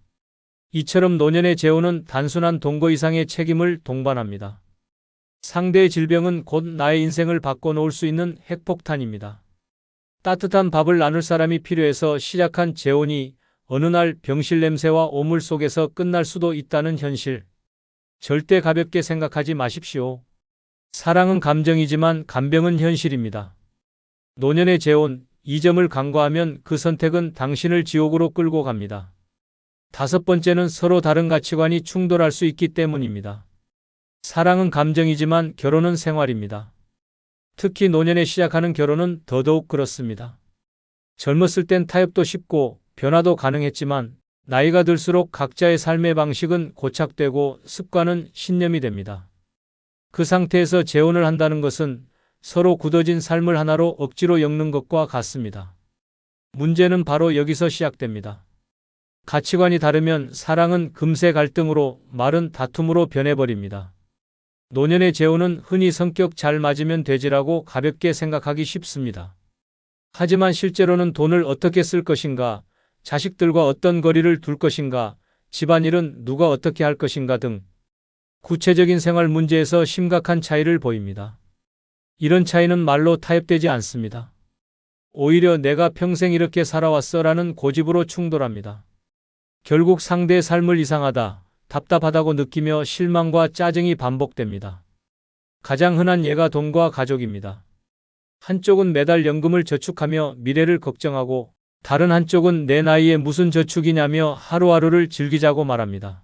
이처럼 노년의 재혼은 단순한 동거 이상의 책임을 동반합니다. 상대의 질병은 곧 나의 인생을 바꿔놓을 수 있는 핵폭탄입니다. 따뜻한 밥을 나눌 사람이 필요해서 시작한 재혼이 어느 날 병실 냄새와 오물 속에서 끝날 수도 있다는 현실. 절대 가볍게 생각하지 마십시오. 사랑은 감정이지만 간병은 현실입니다. 노년의 재혼, 이 점을 간과하면 그 선택은 당신을 지옥으로 끌고 갑니다. 5번째는 서로 다른 가치관이 충돌할 수 있기 때문입니다. 사랑은 감정이지만 결혼은 생활입니다. 특히 노년에 시작하는 결혼은 더더욱 그렇습니다. 젊었을 땐 타협도 쉽고 변화도 가능했지만 나이가 들수록 각자의 삶의 방식은 고착되고 습관은 신념이 됩니다. 그 상태에서 재혼을 한다는 것은 서로 굳어진 삶을 하나로 억지로 엮는 것과 같습니다. 문제는 바로 여기서 시작됩니다. 가치관이 다르면 사랑은 금세 갈등으로, 말은 다툼으로 변해버립니다. 노년의 재혼은 흔히 성격 잘 맞으면 되지라고 가볍게 생각하기 쉽습니다. 하지만 실제로는 돈을 어떻게 쓸 것인가, 자식들과 어떤 거리를 둘 것인가, 집안일은 누가 어떻게 할 것인가 등 구체적인 생활 문제에서 심각한 차이를 보입니다. 이런 차이는 말로 타협되지 않습니다. 오히려 내가 평생 이렇게 살아왔어라는 고집으로 충돌합니다. 결국 상대의 삶을 이상하다, 답답하다고 느끼며 실망과 짜증이 반복됩니다. 가장 흔한 예가 돈과 가족입니다. 한쪽은 매달 연금을 저축하며 미래를 걱정하고 다른 한쪽은 내 나이에 무슨 저축이냐며 하루하루를 즐기자고 말합니다.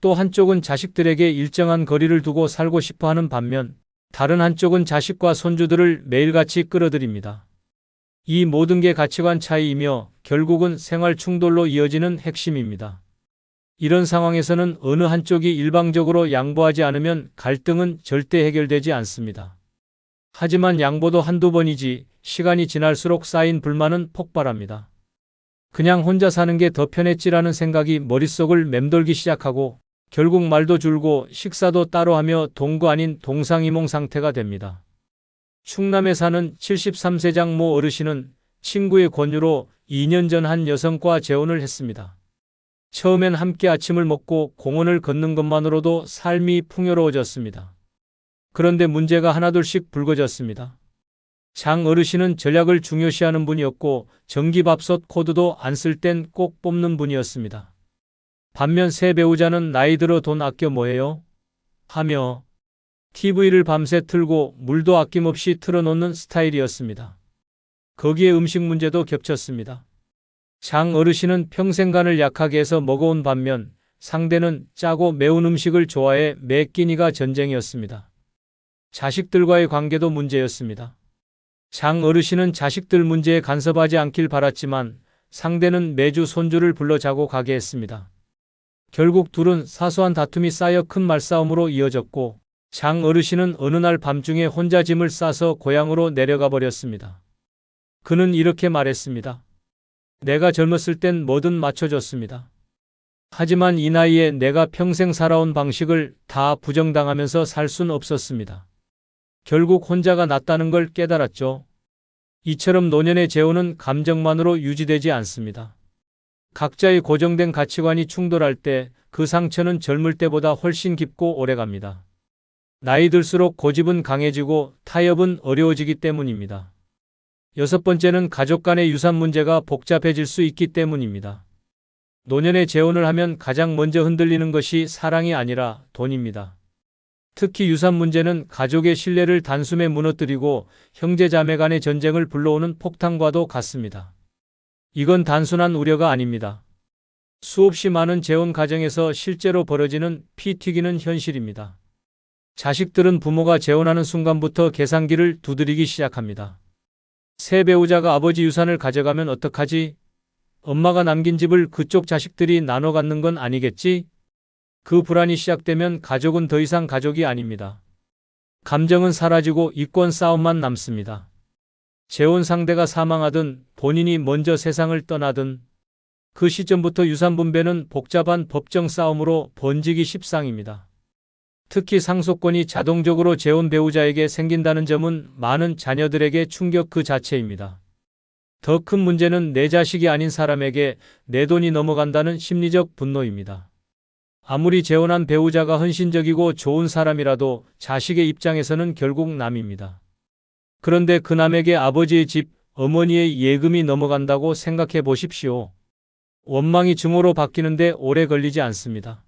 또 한쪽은 자식들에게 일정한 거리를 두고 살고 싶어하는 반면 다른 한쪽은 자식과 손주들을 매일같이 끌어들입니다. 이 모든 게 가치관 차이이며 결국은 생활 충돌로 이어지는 핵심입니다. 이런 상황에서는 어느 한쪽이 일방적으로 양보하지 않으면 갈등은 절대 해결되지 않습니다. 하지만 양보도 한두 번이지 시간이 지날수록 쌓인 불만은 폭발합니다. 그냥 혼자 사는 게 더 편했지라는 생각이 머릿속을 맴돌기 시작하고 결국 말도 줄고 식사도 따로 하며 동거 아닌 동상이몽 상태가 됩니다. 충남에 사는 73세 장모 어르신은 친구의 권유로 2년 전 한 여성과 재혼을 했습니다. 처음엔 함께 아침을 먹고 공원을 걷는 것만으로도 삶이 풍요로워졌습니다. 그런데 문제가 하나둘씩 불거졌습니다. 장 어르신은 전략을 중요시하는 분이었고 전기밥솥 코드도 안 쓸 땐 꼭 뽑는 분이었습니다. 반면 새 배우자는 나이 들어 돈 아껴 뭐해요? 하며 TV를 밤새 틀고 물도 아낌없이 틀어놓는 스타일이었습니다. 거기에 음식 문제도 겹쳤습니다. 장 어르신은 평생간을 약하게 해서 먹어온 반면 상대는 짜고 매운 음식을 좋아해 매 끼니가 전쟁이었습니다. 자식들과의 관계도 문제였습니다. 장 어르신은 자식들 문제에 간섭하지 않길 바랐지만 상대는 매주 손주를 불러 자고 가게 했습니다. 결국 둘은 사소한 다툼이 쌓여 큰 말싸움으로 이어졌고 장 어르신은 어느 날 밤중에 혼자 짐을 싸서 고향으로 내려가 버렸습니다. 그는 이렇게 말했습니다. 내가 젊었을 땐 뭐든 맞춰줬습니다. 하지만 이 나이에 내가 평생 살아온 방식을 다 부정당하면서 살 순 없었습니다. 결국 혼자가 낫다는 걸 깨달았죠. 이처럼 노년의 재혼은 감정만으로 유지되지 않습니다. 각자의 고정된 가치관이 충돌할 때 그 상처는 젊을 때보다 훨씬 깊고 오래갑니다. 나이 들수록 고집은 강해지고 타협은 어려워지기 때문입니다. 6번째는 가족 간의 유산 문제가 복잡해질 수 있기 때문입니다. 노년의 재혼을 하면 가장 먼저 흔들리는 것이 사랑이 아니라 돈입니다. 특히 유산 문제는 가족의 신뢰를 단숨에 무너뜨리고 형제자매 간의 전쟁을 불러오는 폭탄과도 같습니다. 이건 단순한 우려가 아닙니다. 수없이 많은 재혼 가정에서 실제로 벌어지는 피 튀기는 현실입니다. 자식들은 부모가 재혼하는 순간부터 계산기를 두드리기 시작합니다. 새 배우자가 아버지 유산을 가져가면 어떡하지? 엄마가 남긴 집을 그쪽 자식들이 나눠 갖는 건 아니겠지? 그 불안이 시작되면 가족은 더 이상 가족이 아닙니다. 감정은 사라지고 이권 싸움만 남습니다. 재혼 상대가 사망하든 본인이 먼저 세상을 떠나든 그 시점부터 유산 분배는 복잡한 법정 싸움으로 번지기 십상입니다. 특히 상속권이 자동적으로 재혼 배우자에게 생긴다는 점은 많은 자녀들에게 충격 그 자체입니다. 더 큰 문제는 내 자식이 아닌 사람에게 내 돈이 넘어간다는 심리적 분노입니다. 아무리 재혼한 배우자가 헌신적이고 좋은 사람이라도 자식의 입장에서는 결국 남입니다. 그런데 그 남에게 아버지의 집, 어머니의 예금이 넘어간다고 생각해 보십시오. 원망이 증오로 바뀌는데 오래 걸리지 않습니다.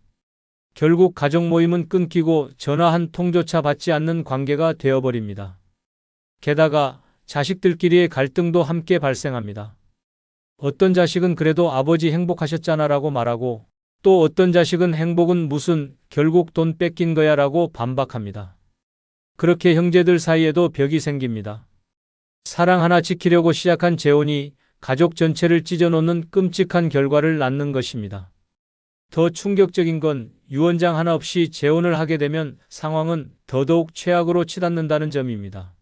결국 가족 모임은 끊기고 전화 한 통조차 받지 않는 관계가 되어버립니다. 게다가 자식들끼리의 갈등도 함께 발생합니다. 어떤 자식은 그래도 아버지 행복하셨잖아 라고 말하고 또 어떤 자식은 행복은 무슨 결국 돈 뺏긴 거야 라고 반박합니다. 그렇게 형제들 사이에도 벽이 생깁니다. 사랑 하나 지키려고 시작한 재혼이 가족 전체를 찢어놓는 끔찍한 결과를 낳는 것입니다. 더 충격적인 건 유언장 하나 없이 재혼을 하게 되면 상황은 더더욱 최악으로 치닫는다는 점입니다.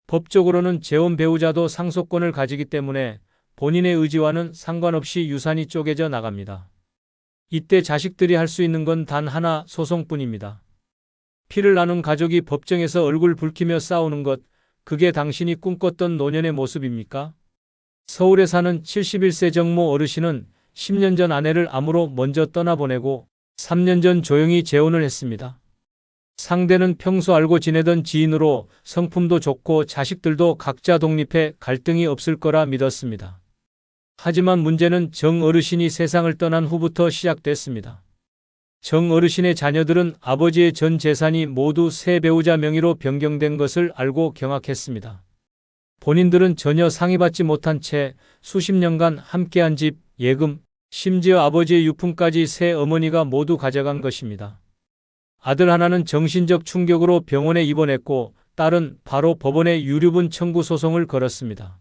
법적으로는 재혼 배우자도 상속권을 가지기 때문에 본인의 의지와는 상관없이 유산이 쪼개져 나갑니다. 이때 자식들이 할 수 있는 건 단 하나, 소송뿐입니다. 피를 나눈 가족이 법정에서 얼굴 붉히며 싸우는 것, 그게 당신이 꿈꿨던 노년의 모습입니까? 서울에 사는 71세 정모 어르신은 10년 전 아내를 암으로 먼저 떠나보내고 3년 전 조용히 재혼을 했습니다. 상대는 평소 알고 지내던 지인으로 성품도 좋고 자식들도 각자 독립해 갈등이 없을 거라 믿었습니다. 하지만 문제는 정 어르신이 세상을 떠난 후부터 시작됐습니다. 정 어르신의 자녀들은 아버지의 전 재산이 모두 새 배우자 명의로 변경된 것을 알고 경악했습니다. 본인들은 전혀 상의받지 못한 채 수십 년간 함께한 집, 예금, 심지어 아버지의 유품까지 새 어머니가 모두 가져간 것입니다. 아들 하나는 정신적 충격으로 병원에 입원했고 딸은 바로 법원에 유류분 청구 소송을 걸었습니다.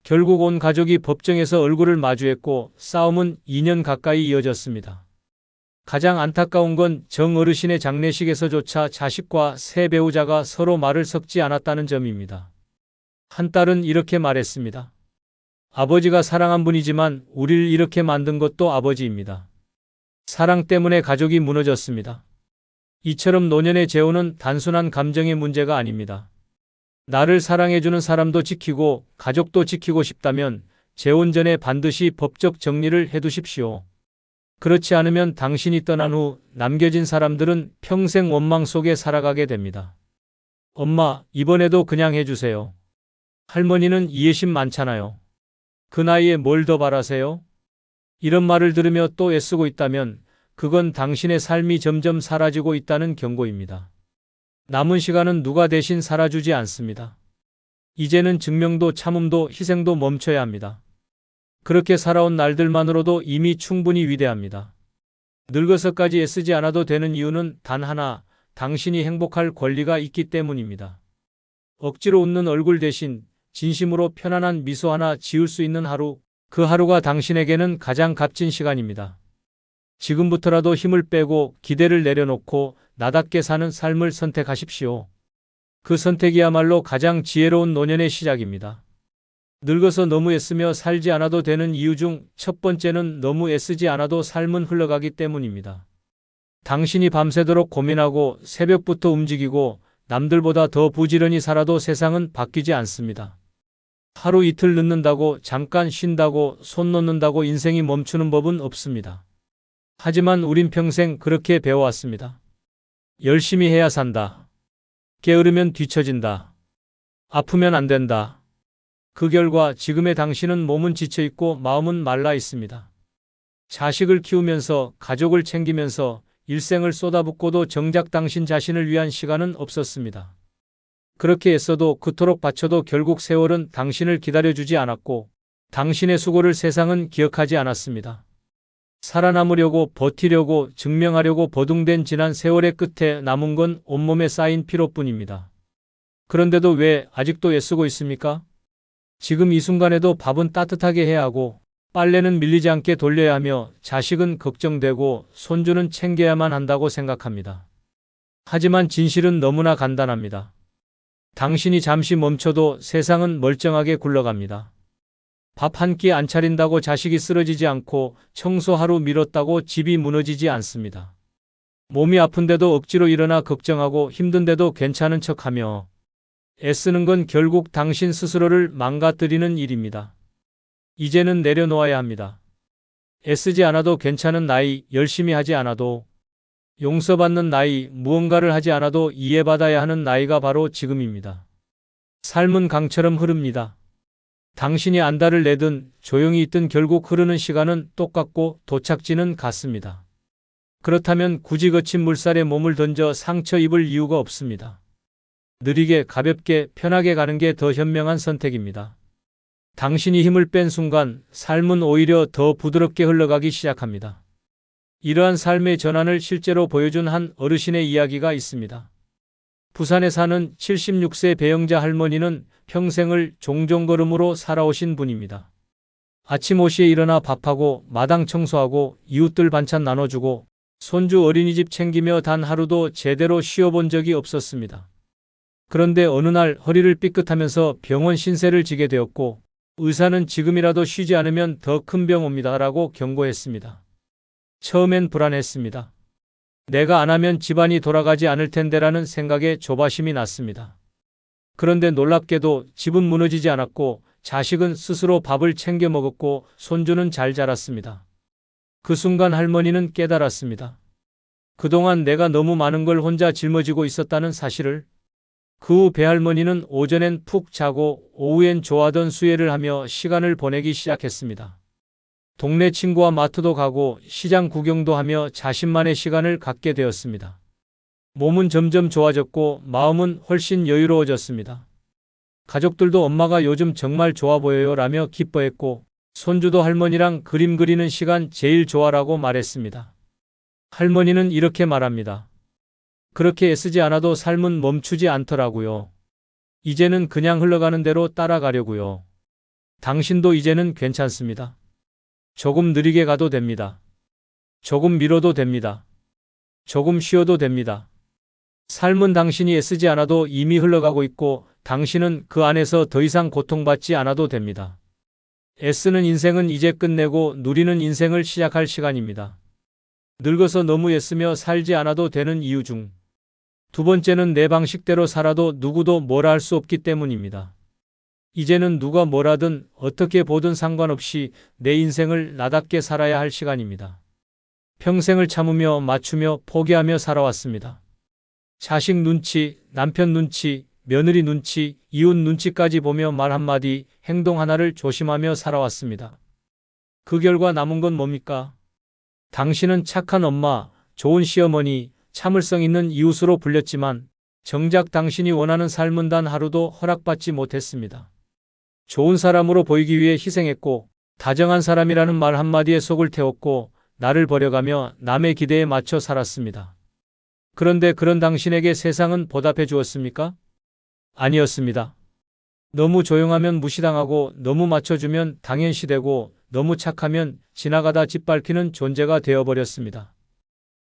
결국 온 가족이 법정에서 얼굴을 마주했고 싸움은 2년 가까이 이어졌습니다. 가장 안타까운 건 정 어르신의 장례식에서조차 자식과 새 배우자가 서로 말을 섞지 않았다는 점입니다. 한 딸은 이렇게 말했습니다. 아버지가 사랑한 분이지만 우리를 이렇게 만든 것도 아버지입니다. 사랑 때문에 가족이 무너졌습니다. 이처럼 노년의 재혼은 단순한 감정의 문제가 아닙니다. 나를 사랑해주는 사람도 지키고 가족도 지키고 싶다면 재혼 전에 반드시 법적 정리를 해두십시오. 그렇지 않으면 당신이 떠난 후 남겨진 사람들은 평생 원망 속에 살아가게 됩니다. 엄마, 이번에도 그냥 해주세요. 할머니는 이해심 많잖아요. 그 나이에 뭘 더 바라세요? 이런 말을 들으며 또 애쓰고 있다면 그건 당신의 삶이 점점 사라지고 있다는 경고입니다. 남은 시간은 누가 대신 살아주지 않습니다. 이제는 증명도 참음도 희생도 멈춰야 합니다. 그렇게 살아온 날들만으로도 이미 충분히 위대합니다. 늙어서까지 애쓰지 않아도 되는 이유는 단 하나, 당신이 행복할 권리가 있기 때문입니다. 억지로 웃는 얼굴 대신 진심으로 편안한 미소 하나 지을 수 있는 하루, 그 하루가 당신에게는 가장 값진 시간입니다. 지금부터라도 힘을 빼고 기대를 내려놓고 나답게 사는 삶을 선택하십시오. 그 선택이야말로 가장 지혜로운 노년의 시작입니다. 늙어서 너무 애쓰며 살지 않아도 되는 이유 중 첫 번째는 너무 애쓰지 않아도 삶은 흘러가기 때문입니다. 당신이 밤새도록 고민하고 새벽부터 움직이고 남들보다 더 부지런히 살아도 세상은 바뀌지 않습니다. 하루 이틀 늦는다고, 잠깐 쉰다고, 손 놓는다고 인생이 멈추는 법은 없습니다. 하지만 우린 평생 그렇게 배워왔습니다. 열심히 해야 산다. 게으르면 뒤처진다. 아프면 안 된다. 그 결과 지금의 당신은 몸은 지쳐있고 마음은 말라 있습니다. 자식을 키우면서, 가족을 챙기면서 일생을 쏟아붓고도 정작 당신 자신을 위한 시간은 없었습니다. 그렇게 애써도 그토록 바쳐도 결국 세월은 당신을 기다려주지 않았고 당신의 수고를 세상은 기억하지 않았습니다. 살아남으려고, 버티려고, 증명하려고 버둥댄 지난 세월의 끝에 남은 건 온몸에 쌓인 피로뿐입니다. 그런데도 왜 아직도 애쓰고 있습니까? 지금 이 순간에도 밥은 따뜻하게 해야 하고, 빨래는 밀리지 않게 돌려야 하며, 자식은 걱정되고, 손주는 챙겨야만 한다고 생각합니다. 하지만 진실은 너무나 간단합니다. 당신이 잠시 멈춰도 세상은 멀쩡하게 굴러갑니다. 밥 한 끼 안 차린다고 자식이 쓰러지지 않고 청소 하루 미뤘다고 집이 무너지지 않습니다. 몸이 아픈데도 억지로 일어나 걱정하고 힘든데도 괜찮은 척하며 애쓰는 건 결국 당신 스스로를 망가뜨리는 일입니다. 이제는 내려놓아야 합니다. 애쓰지 않아도 괜찮은 나이, 열심히 하지 않아도, 용서받는 나이, 무언가를 하지 않아도 이해받아야 하는 나이가 바로 지금입니다. 삶은 강처럼 흐릅니다. 당신이 안달을 내든 조용히 있든 결국 흐르는 시간은 똑같고 도착지는 같습니다. 그렇다면 굳이 거친 물살에 몸을 던져 상처 입을 이유가 없습니다. 느리게, 가볍게, 편하게 가는 게 더 현명한 선택입니다. 당신이 힘을 뺀 순간 삶은 오히려 더 부드럽게 흘러가기 시작합니다. 이러한 삶의 전환을 실제로 보여준 한 어르신의 이야기가 있습니다. 부산에 사는 76세 배영자 할머니는 평생을 종종걸음으로 살아오신 분입니다. 아침 5시에 일어나 밥하고 마당 청소하고 이웃들 반찬 나눠주고 손주 어린이집 챙기며 단 하루도 제대로 쉬어본 적이 없었습니다. 그런데 어느 날 허리를 삐끗하면서 병원 신세를 지게 되었고 의사는 지금이라도 쉬지 않으면 더 큰 병 옵니다 라고 경고했습니다. 처음엔 불안했습니다. 내가 안 하면 집안이 돌아가지 않을 텐데라는 생각에 조바심이 났습니다. 그런데 놀랍게도 집은 무너지지 않았고 자식은 스스로 밥을 챙겨 먹었고 손주는 잘 자랐습니다. 그 순간 할머니는 깨달았습니다. 그동안 내가 너무 많은 걸 혼자 짊어지고 있었다는 사실을. 그 후 배할머니는 오전엔 푹 자고 오후엔 좋아하던 수혜를 하며 시간을 보내기 시작했습니다. 동네 친구와 마트도 가고 시장 구경도 하며 자신만의 시간을 갖게 되었습니다. 몸은 점점 좋아졌고 마음은 훨씬 여유로워졌습니다. 가족들도 엄마가 요즘 정말 좋아 보여요 라며 기뻐했고 손주도 할머니랑 그림 그리는 시간 제일 좋아라고 말했습니다. 할머니는 이렇게 말합니다. 그렇게 애쓰지 않아도 삶은 멈추지 않더라고요. 이제는 그냥 흘러가는 대로 따라가려고요. 당신도 이제는 괜찮습니다. 조금 느리게 가도 됩니다. 조금 미뤄도 됩니다. 조금 쉬어도 됩니다. 삶은 당신이 애쓰지 않아도 이미 흘러가고 있고 당신은 그 안에서 더 이상 고통받지 않아도 됩니다. 애쓰는 인생은 이제 끝내고 누리는 인생을 시작할 시간입니다. 늙어서 너무 애쓰며 살지 않아도 되는 이유 중 두 번째는 내 방식대로 살아도 누구도 뭐라 할 수 없기 때문입니다. 이제는 누가 뭐라든 어떻게 보든 상관없이 내 인생을 나답게 살아야 할 시간입니다. 평생을 참으며 맞추며 포기하며 살아왔습니다. 자식 눈치, 남편 눈치, 며느리 눈치, 이웃 눈치까지 보며 말 한마디, 행동 하나를 조심하며 살아왔습니다. 그 결과 남은 건 뭡니까? 당신은 착한 엄마, 좋은 시어머니, 참을성 있는 이웃으로 불렸지만 정작 당신이 원하는 삶은 단 하루도 허락받지 못했습니다. 좋은 사람으로 보이기 위해 희생했고 다정한 사람이라는 말 한마디에 속을 태웠고 나를 버려가며 남의 기대에 맞춰 살았습니다. 그런데 그런 당신에게 세상은 보답해 주었습니까? 아니었습니다. 너무 조용하면 무시당하고 너무 맞춰주면 당연시되고 너무 착하면 지나가다 짓밟히는 존재가 되어버렸습니다.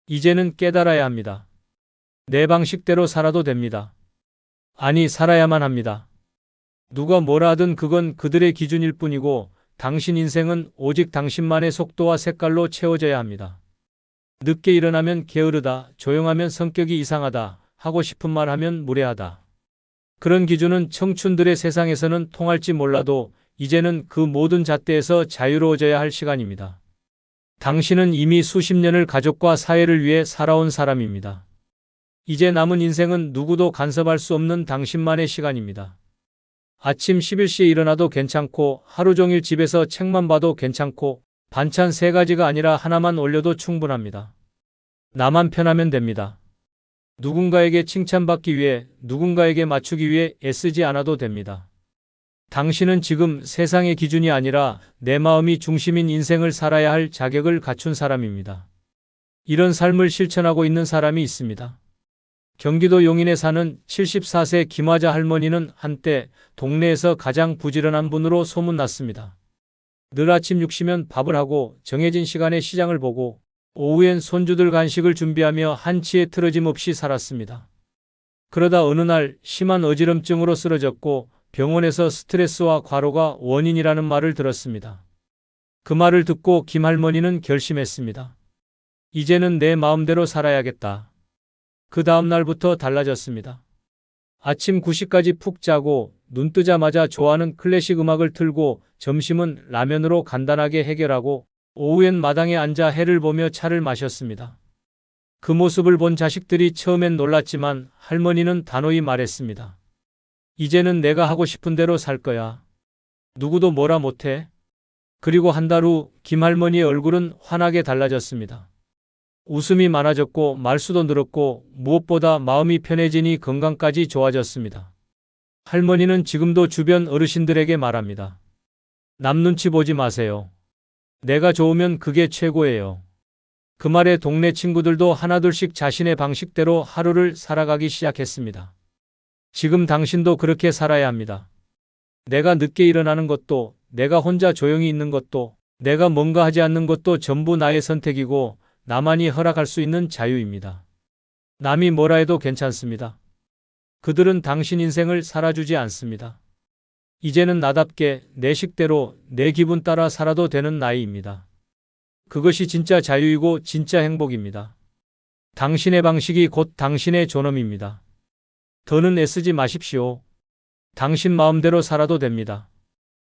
이제는 깨달아야 합니다. 내 방식대로 살아도 됩니다. 아니, 살아야만 합니다. 누가 뭐라 하든 그건 그들의 기준일 뿐이고 당신 인생은 오직 당신만의 속도와 색깔로 채워져야 합니다. 늦게 일어나면 게으르다, 조용하면 성격이 이상하다, 하고 싶은 말 하면 무례하다. 그런 기준은 청춘들의 세상에서는 통할지 몰라도 이제는 그 모든 잣대에서 자유로워져야 할 시간입니다. 당신은 이미 수십 년을 가족과 사회를 위해 살아온 사람입니다. 이제 남은 인생은 누구도 간섭할 수 없는 당신만의 시간입니다. 아침 11시에 일어나도 괜찮고 하루 종일 집에서 책만 봐도 괜찮고 반찬 3가지가 아니라 하나만 올려도 충분합니다. 나만 편하면 됩니다. 누군가에게 칭찬받기 위해, 누군가에게 맞추기 위해 애쓰지 않아도 됩니다. 당신은 지금 세상의 기준이 아니라 내 마음이 중심인 인생을 살아야 할 자격을 갖춘 사람입니다. 이런 삶을 실천하고 있는 사람이 있습니다. 경기도 용인에 사는 74세 김화자 할머니는 한때 동네에서 가장 부지런한 분으로 소문났습니다. 늘 아침 6시면 밥을 하고 정해진 시간에 시장을 보고 오후엔 손주들 간식을 준비하며 한치의 틀어짐 없이 살았습니다. 그러다 어느 날 심한 어지럼증으로 쓰러졌고 병원에서 스트레스와 과로가 원인이라는 말을 들었습니다. 그 말을 듣고 김 할머니는 결심했습니다. 이제는 내 마음대로 살아야겠다. 그 다음 날부터 달라졌습니다. 아침 9시까지 푹 자고 눈 뜨자마자 좋아하는 클래식 음악을 틀고 점심은 라면으로 간단하게 해결하고 오후엔 마당에 앉아 해를 보며 차를 마셨습니다. 그 모습을 본 자식들이 처음엔 놀랐지만 할머니는 단호히 말했습니다. 이제는 내가 하고 싶은 대로 살 거야. 누구도 뭐라 못해. 그리고 한 달 후 김할머니의 얼굴은 환하게 달라졌습니다. 웃음이 많아졌고 말수도 늘었고 무엇보다 마음이 편해지니 건강까지 좋아졌습니다. 할머니는 지금도 주변 어르신들에게 말합니다. 남 눈치 보지 마세요. 내가 좋으면 그게 최고예요. 그 말에 동네 친구들도 하나둘씩 자신의 방식대로 하루를 살아가기 시작했습니다. 지금 당신도 그렇게 살아야 합니다. 내가 늦게 일어나는 것도, 내가 혼자 조용히 있는 것도, 내가 뭔가 하지 않는 것도 전부 나의 선택이고 나만이 허락할 수 있는 자유입니다. 남이 뭐라 해도 괜찮습니다. 그들은 당신 인생을 살아주지 않습니다. 이제는 나답게 내 식대로 내 기분 따라 살아도 되는 나이입니다. 그것이 진짜 자유이고 진짜 행복입니다. 당신의 방식이 곧 당신의 존엄입니다. 더는 애쓰지 마십시오. 당신 마음대로 살아도 됩니다.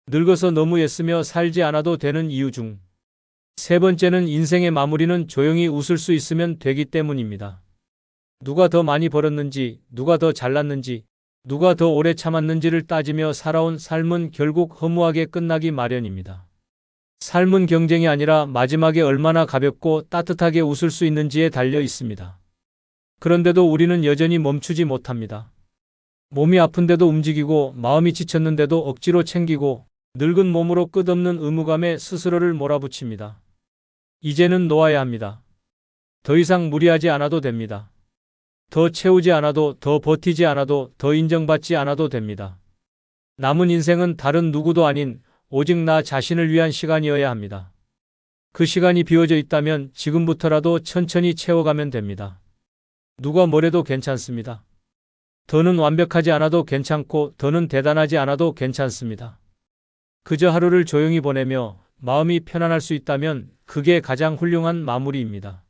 늙어서 너무 애쓰며 살지 않아도 되는 이유 중 3번째는 인생의 마무리는 조용히 웃을 수 있으면 되기 때문입니다. 누가 더 많이 벌었는지, 누가 더 잘났는지, 누가 더 오래 참았는지를 따지며 살아온 삶은 결국 허무하게 끝나기 마련입니다. 삶은 경쟁이 아니라 마지막에 얼마나 가볍고 따뜻하게 웃을 수 있는지에 달려 있습니다. 그런데도 우리는 여전히 멈추지 못합니다. 몸이 아픈데도 움직이고 마음이 지쳤는데도 억지로 챙기고 늙은 몸으로 끝없는 의무감에 스스로를 몰아붙입니다. 이제는 놓아야 합니다. 더 이상 무리하지 않아도 됩니다. 더 채우지 않아도, 더 버티지 않아도, 더 인정받지 않아도 됩니다. 남은 인생은 다른 누구도 아닌 오직 나 자신을 위한 시간이어야 합니다. 그 시간이 비워져 있다면 지금부터라도 천천히 채워가면 됩니다. 누가 뭐래도 괜찮습니다. 더는 완벽하지 않아도 괜찮고 더는 대단하지 않아도 괜찮습니다. 그저 하루를 조용히 보내며 마음이 편안할 수 있다면 그게 가장 훌륭한 마무리입니다.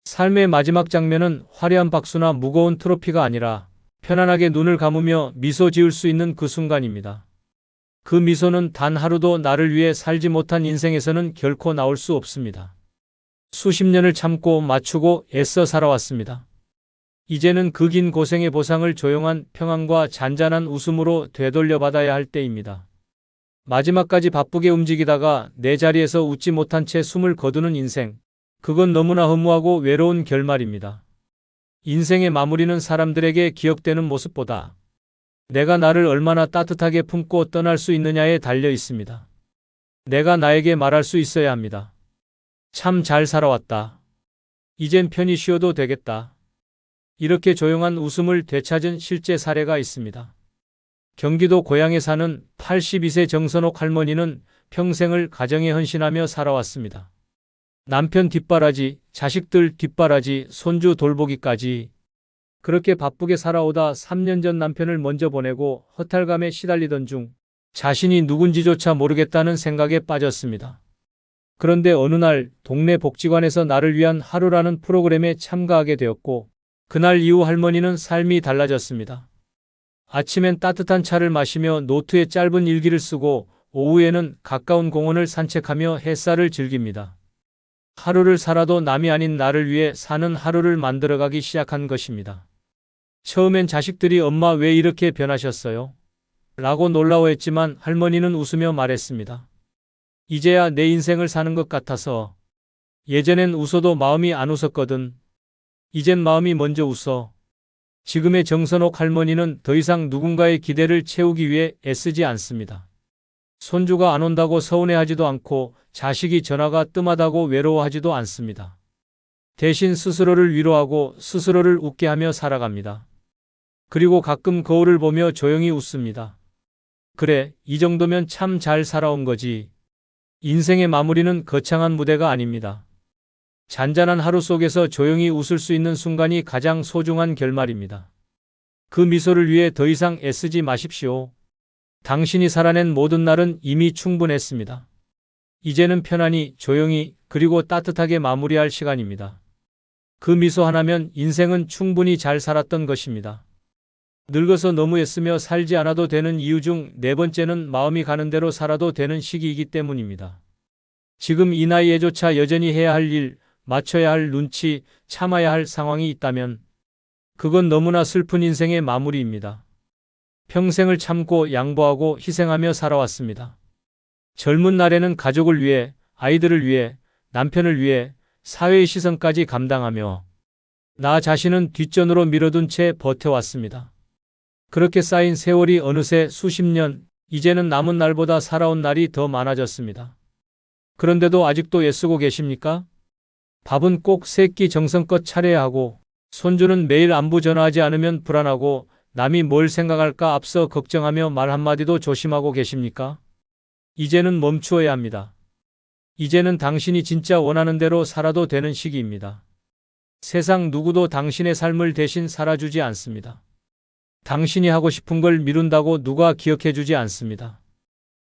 삶의 마지막 장면은 화려한 박수나 무거운 트로피가 아니라 편안하게 눈을 감으며 미소 지을 수 있는 그 순간입니다. 그 미소는 단 하루도 나를 위해 살지 못한 인생에서는 결코 나올 수 없습니다. 수십 년을 참고 맞추고 애써 살아왔습니다. 이제는 그 긴 고생의 보상을 조용한 평안과 잔잔한 웃음으로 되돌려받아야 할 때입니다. 마지막까지 바쁘게 움직이다가 내 자리에서 웃지 못한 채 숨을 거두는 인생. 그건 너무나 허무하고 외로운 결말입니다. 인생의 마무리는 사람들에게 기억되는 모습보다 내가 나를 얼마나 따뜻하게 품고 떠날 수 있느냐에 달려 있습니다. 내가 나에게 말할 수 있어야 합니다. 참 잘 살아왔다. 이젠 편히 쉬어도 되겠다. 이렇게 조용한 웃음을 되찾은 실제 사례가 있습니다. 경기도 고양에 사는 82세 정선옥 할머니는 평생을 가정에 헌신하며 살아왔습니다. 남편 뒷바라지, 자식들 뒷바라지, 손주 돌보기까지. 그렇게 바쁘게 살아오다 3년 전 남편을 먼저 보내고 허탈감에 시달리던 중 자신이 누군지조차 모르겠다는 생각에 빠졌습니다. 그런데 어느 날 동네 복지관에서 나를 위한 하루라는 프로그램에 참가하게 되었고 그날 이후 할머니는 삶이 달라졌습니다. 아침엔 따뜻한 차를 마시며 노트에 짧은 일기를 쓰고 오후에는 가까운 공원을 산책하며 햇살을 즐깁니다. 하루를 살아도 남이 아닌 나를 위해 사는 하루를 만들어가기 시작한 것입니다. 처음엔 자식들이 엄마 왜 이렇게 변하셨어요? 라고 놀라워했지만 할머니는 웃으며 말했습니다. 이제야 내 인생을 사는 것 같아서. 예전엔 웃어도 마음이 안 웃었거든. 이젠 마음이 먼저 웃어. 지금의 정선옥 할머니는 더 이상 누군가의 기대를 채우기 위해 애쓰지 않습니다. 손주가 안 온다고 서운해하지도 않고 자식이 전화가 뜸하다고 외로워하지도 않습니다. 대신 스스로를 위로하고 스스로를 웃게 하며 살아갑니다. 그리고 가끔 거울을 보며 조용히 웃습니다. 그래, 이 정도면 참 잘 살아온 거지. 인생의 마무리는 거창한 무대가 아닙니다. 잔잔한 하루 속에서 조용히 웃을 수 있는 순간이 가장 소중한 결말입니다. 그 미소를 위해 더 이상 애쓰지 마십시오. 당신이 살아낸 모든 날은 이미 충분했습니다. 이제는 편안히, 조용히, 그리고 따뜻하게 마무리할 시간입니다. 그 미소 하나면 인생은 충분히 잘 살았던 것입니다. 늙어서 너무 애쓰며 살지 않아도 되는 이유 중 네 번째는 마음이 가는 대로 살아도 되는 시기이기 때문입니다. 지금 이 나이에조차 여전히 해야 할 일, 맞춰야 할 눈치, 참아야 할 상황이 있다면 그건 너무나 슬픈 인생의 마무리입니다. 평생을 참고 양보하고 희생하며 살아왔습니다. 젊은 날에는 가족을 위해, 아이들을 위해, 남편을 위해 사회의 시선까지 감당하며 나 자신은 뒷전으로 밀어둔 채 버텨왔습니다. 그렇게 쌓인 세월이 어느새 수십 년, 이제는 남은 날보다 살아온 날이 더 많아졌습니다. 그런데도 아직도 애쓰고 계십니까? 밥은 꼭 3끼 정성껏 차려야 하고, 손주는 매일 안부 전화하지 않으면 불안하고, 남이 뭘 생각할까 앞서 걱정하며 말 한마디도 조심하고 계십니까? 이제는 멈추어야 합니다. 이제는 당신이 진짜 원하는 대로 살아도 되는 시기입니다. 세상 누구도 당신의 삶을 대신 살아주지 않습니다. 당신이 하고 싶은 걸 미룬다고 누가 기억해주지 않습니다.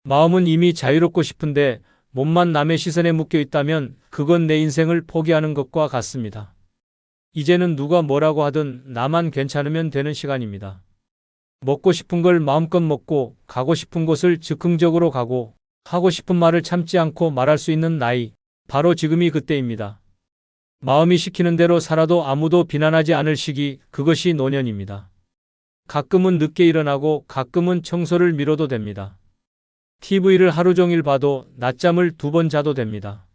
마음은 이미 자유롭고 싶은데 몸만 남의 시선에 묶여 있다면 그건 내 인생을 포기하는 것과 같습니다. 이제는 누가 뭐라고 하든 나만 괜찮으면 되는 시간입니다. 먹고 싶은 걸 마음껏 먹고 가고 싶은 곳을 즉흥적으로 가고 하고 싶은 말을 참지 않고 말할 수 있는 나이, 바로 지금이 그때입니다. 마음이 시키는 대로 살아도 아무도 비난하지 않을 시기, 그것이 노년입니다. 가끔은 늦게 일어나고 가끔은 청소를 미뤄도 됩니다. TV를 하루 종일 봐도 낮잠을 2번 자도 됩니다.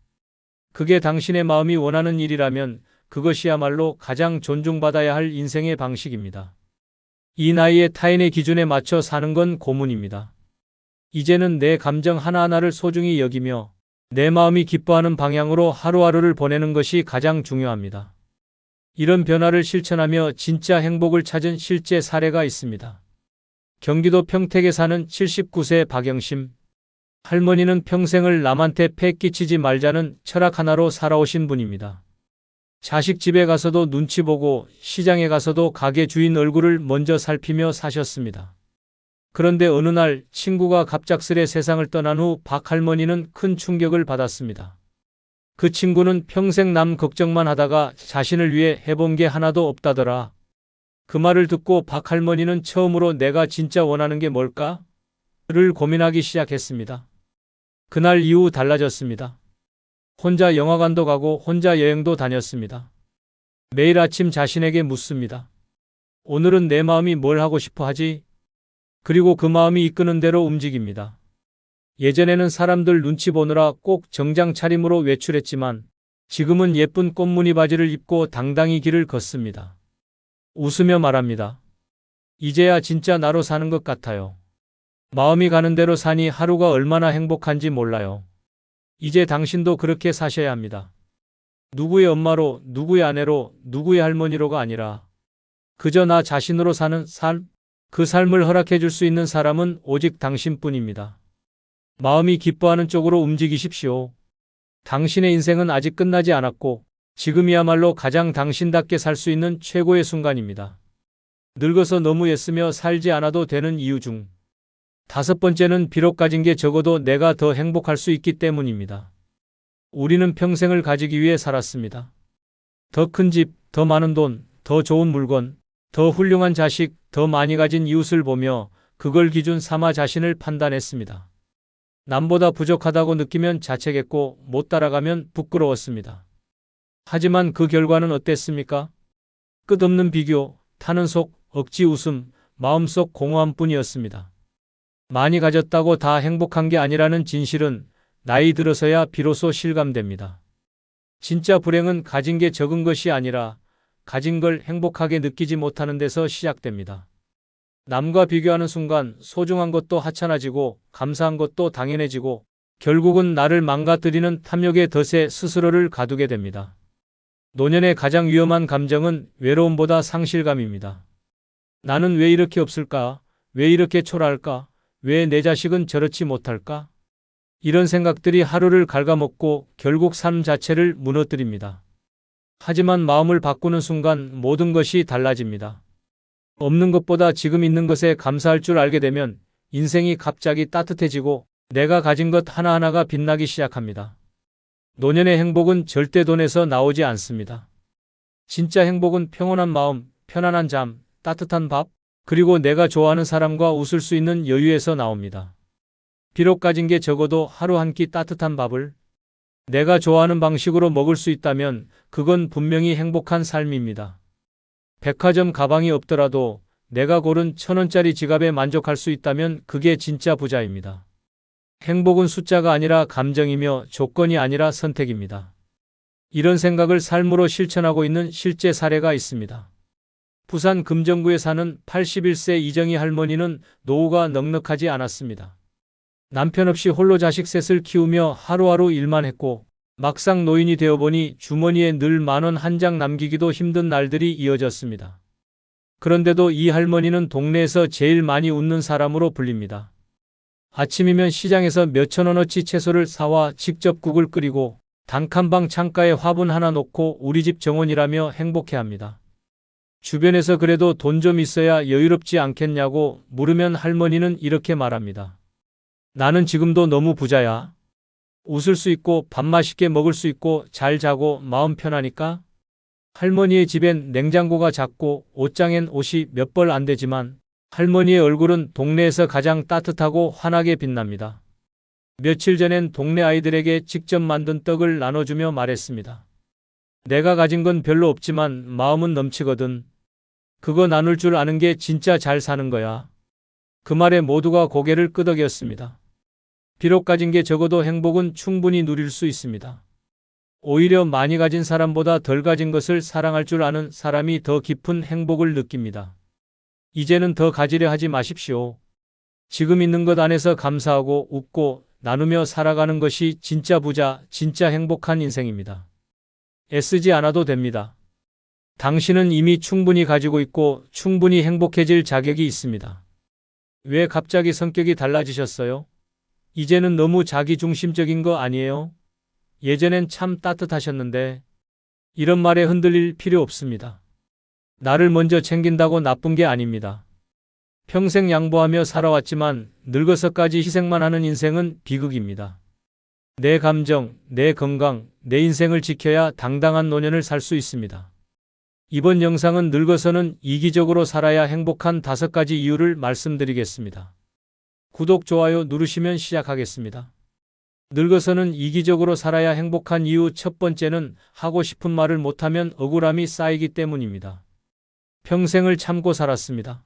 그게 당신의 마음이 원하는 일이라면 그것이야말로 가장 존중받아야 할 인생의 방식입니다. 이 나이에 타인의 기준에 맞춰 사는 건 고문입니다. 이제는 내 감정 하나하나를 소중히 여기며 내 마음이 기뻐하는 방향으로 하루하루를 보내는 것이 가장 중요합니다. 이런 변화를 실천하며 진짜 행복을 찾은 실제 사례가 있습니다. 경기도 평택에 사는 79세 박영심 할머니는 평생을 남한테 패 끼치지 말자는 철학 하나로 살아오신 분입니다. 자식 집에 가서도 눈치 보고 시장에 가서도 가게 주인 얼굴을 먼저 살피며 사셨습니다. 그런데 어느 날 친구가 갑작스레 세상을 떠난 후 박 할머니는 큰 충격을 받았습니다. 그 친구는 평생 남 걱정만 하다가 자신을 위해 해본 게 하나도 없다더라. 그 말을 듣고 박 할머니는 처음으로 내가 진짜 원하는 게 뭘까? 를 고민하기 시작했습니다. 그날 이후 달라졌습니다. 혼자 영화관도 가고 혼자 여행도 다녔습니다. 매일 아침 자신에게 묻습니다. 오늘은 내 마음이 뭘 하고 싶어 하지? 그리고 그 마음이 이끄는 대로 움직입니다. 예전에는 사람들 눈치 보느라 꼭 정장 차림으로 외출했지만 지금은 예쁜 꽃무늬 바지를 입고 당당히 길을 걷습니다. 웃으며 말합니다. 이제야 진짜 나로 사는 것 같아요. 마음이 가는 대로 사니 하루가 얼마나 행복한지 몰라요. 이제 당신도 그렇게 사셔야 합니다. 누구의 엄마로, 누구의 아내로, 누구의 할머니로가 아니라 그저 나 자신으로 사는 삶, 그 삶을 허락해 줄 수 있는 사람은 오직 당신뿐입니다. 마음이 기뻐하는 쪽으로 움직이십시오. 당신의 인생은 아직 끝나지 않았고 지금이야말로 가장 당신답게 살 수 있는 최고의 순간입니다. 늙어서 너무 애쓰며 살지 않아도 되는 이유 중 5번째는 비록 가진 게 적어도 내가 더 행복할 수 있기 때문입니다. 우리는 평생을 가지기 위해 살았습니다. 더 큰 집, 더 많은 돈, 더 좋은 물건, 더 훌륭한 자식, 더 많이 가진 이웃을 보며 그걸 기준 삼아 자신을 판단했습니다. 남보다 부족하다고 느끼면 자책했고 못 따라가면 부끄러웠습니다. 하지만 그 결과는 어땠습니까? 끝없는 비교, 타는 속, 억지 웃음, 마음속 공허함뿐이었습니다. 많이 가졌다고 다 행복한 게 아니라는 진실은 나이 들어서야 비로소 실감됩니다. 진짜 불행은 가진 게 적은 것이 아니라 가진 걸 행복하게 느끼지 못하는 데서 시작됩니다. 남과 비교하는 순간 소중한 것도 하찮아지고 감사한 것도 당연해지고 결국은 나를 망가뜨리는 탐욕의 덫에 스스로를 가두게 됩니다. 노년의 가장 위험한 감정은 외로움보다 상실감입니다. 나는 왜 이렇게 없을까? 왜 이렇게 초라할까? 왜 내 자식은 저렇지 못할까? 이런 생각들이 하루를 갉아먹고 결국 삶 자체를 무너뜨립니다. 하지만 마음을 바꾸는 순간 모든 것이 달라집니다. 없는 것보다 지금 있는 것에 감사할 줄 알게 되면 인생이 갑자기 따뜻해지고 내가 가진 것 하나하나가 빛나기 시작합니다. 노년의 행복은 절대 돈에서 나오지 않습니다. 진짜 행복은 평온한 마음, 편안한 잠, 따뜻한 밥, 그리고 내가 좋아하는 사람과 웃을 수 있는 여유에서 나옵니다. 비록 가진 게 적어도 하루 한 끼 따뜻한 밥을 내가 좋아하는 방식으로 먹을 수 있다면 그건 분명히 행복한 삶입니다. 백화점 가방이 없더라도 내가 고른 1,000원짜리 지갑에 만족할 수 있다면 그게 진짜 부자입니다. 행복은 숫자가 아니라 감정이며 조건이 아니라 선택입니다. 이런 생각을 삶으로 실천하고 있는 실제 사례가 있습니다. 부산 금정구에 사는 81세 이정희 할머니는 노후가 넉넉하지 않았습니다. 남편 없이 홀로 자식 셋을 키우며 하루하루 일만 했고 막상 노인이 되어보니 주머니에 늘 10,000원 한 장 남기기도 힘든 날들이 이어졌습니다. 그런데도 이 할머니는 동네에서 제일 많이 웃는 사람으로 불립니다. 아침이면 시장에서 몇천 원어치 채소를 사와 직접 국을 끓이고 단칸방 창가에 화분 하나 놓고 우리 집 정원이라며 행복해합니다. 주변에서 그래도 돈 좀 있어야 여유롭지 않겠냐고 물으면 할머니는 이렇게 말합니다. 나는 지금도 너무 부자야. 웃을 수 있고 밥 맛있게 먹을 수 있고 잘 자고 마음 편하니까. 할머니의 집엔 냉장고가 작고 옷장엔 옷이 몇 벌 안 되지만 할머니의 얼굴은 동네에서 가장 따뜻하고 환하게 빛납니다. 며칠 전엔 동네 아이들에게 직접 만든 떡을 나눠주며 말했습니다. 내가 가진 건 별로 없지만 마음은 넘치거든. 그거 나눌 줄 아는 게 진짜 잘 사는 거야. 그 말에 모두가 고개를 끄덕였습니다. 비록 가진 게 적어도 행복은 충분히 누릴 수 있습니다. 오히려 많이 가진 사람보다 덜 가진 것을 사랑할 줄 아는 사람이 더 깊은 행복을 느낍니다. 이제는 더 가지려 하지 마십시오. 지금 있는 것 안에서 감사하고 웃고 나누며 살아가는 것이 진짜 부자, 진짜 행복한 인생입니다. 애쓰지 않아도 됩니다. 당신은 이미 충분히 가지고 있고 충분히 행복해질 자격이 있습니다. 왜 갑자기 성격이 달라지셨어요? 이제는 너무 자기중심적인 거 아니에요? 예전엔 참 따뜻하셨는데. 이런 말에 흔들릴 필요 없습니다. 나를 먼저 챙긴다고 나쁜 게 아닙니다. 평생 양보하며 살아왔지만 늙어서까지 희생만 하는 인생은 비극입니다. 내 감정, 내 건강, 내 인생을 지켜야 당당한 노년을 살 수 있습니다. 이번 영상은 늙어서는 이기적으로 살아야 행복한 5가지 이유를 말씀드리겠습니다. 구독, 좋아요 누르시면 시작하겠습니다. 늙어서는 이기적으로 살아야 행복한 이유 첫 번째는 하고 싶은 말을 못하면 억울함이 쌓이기 때문입니다. 평생을 참고 살았습니다.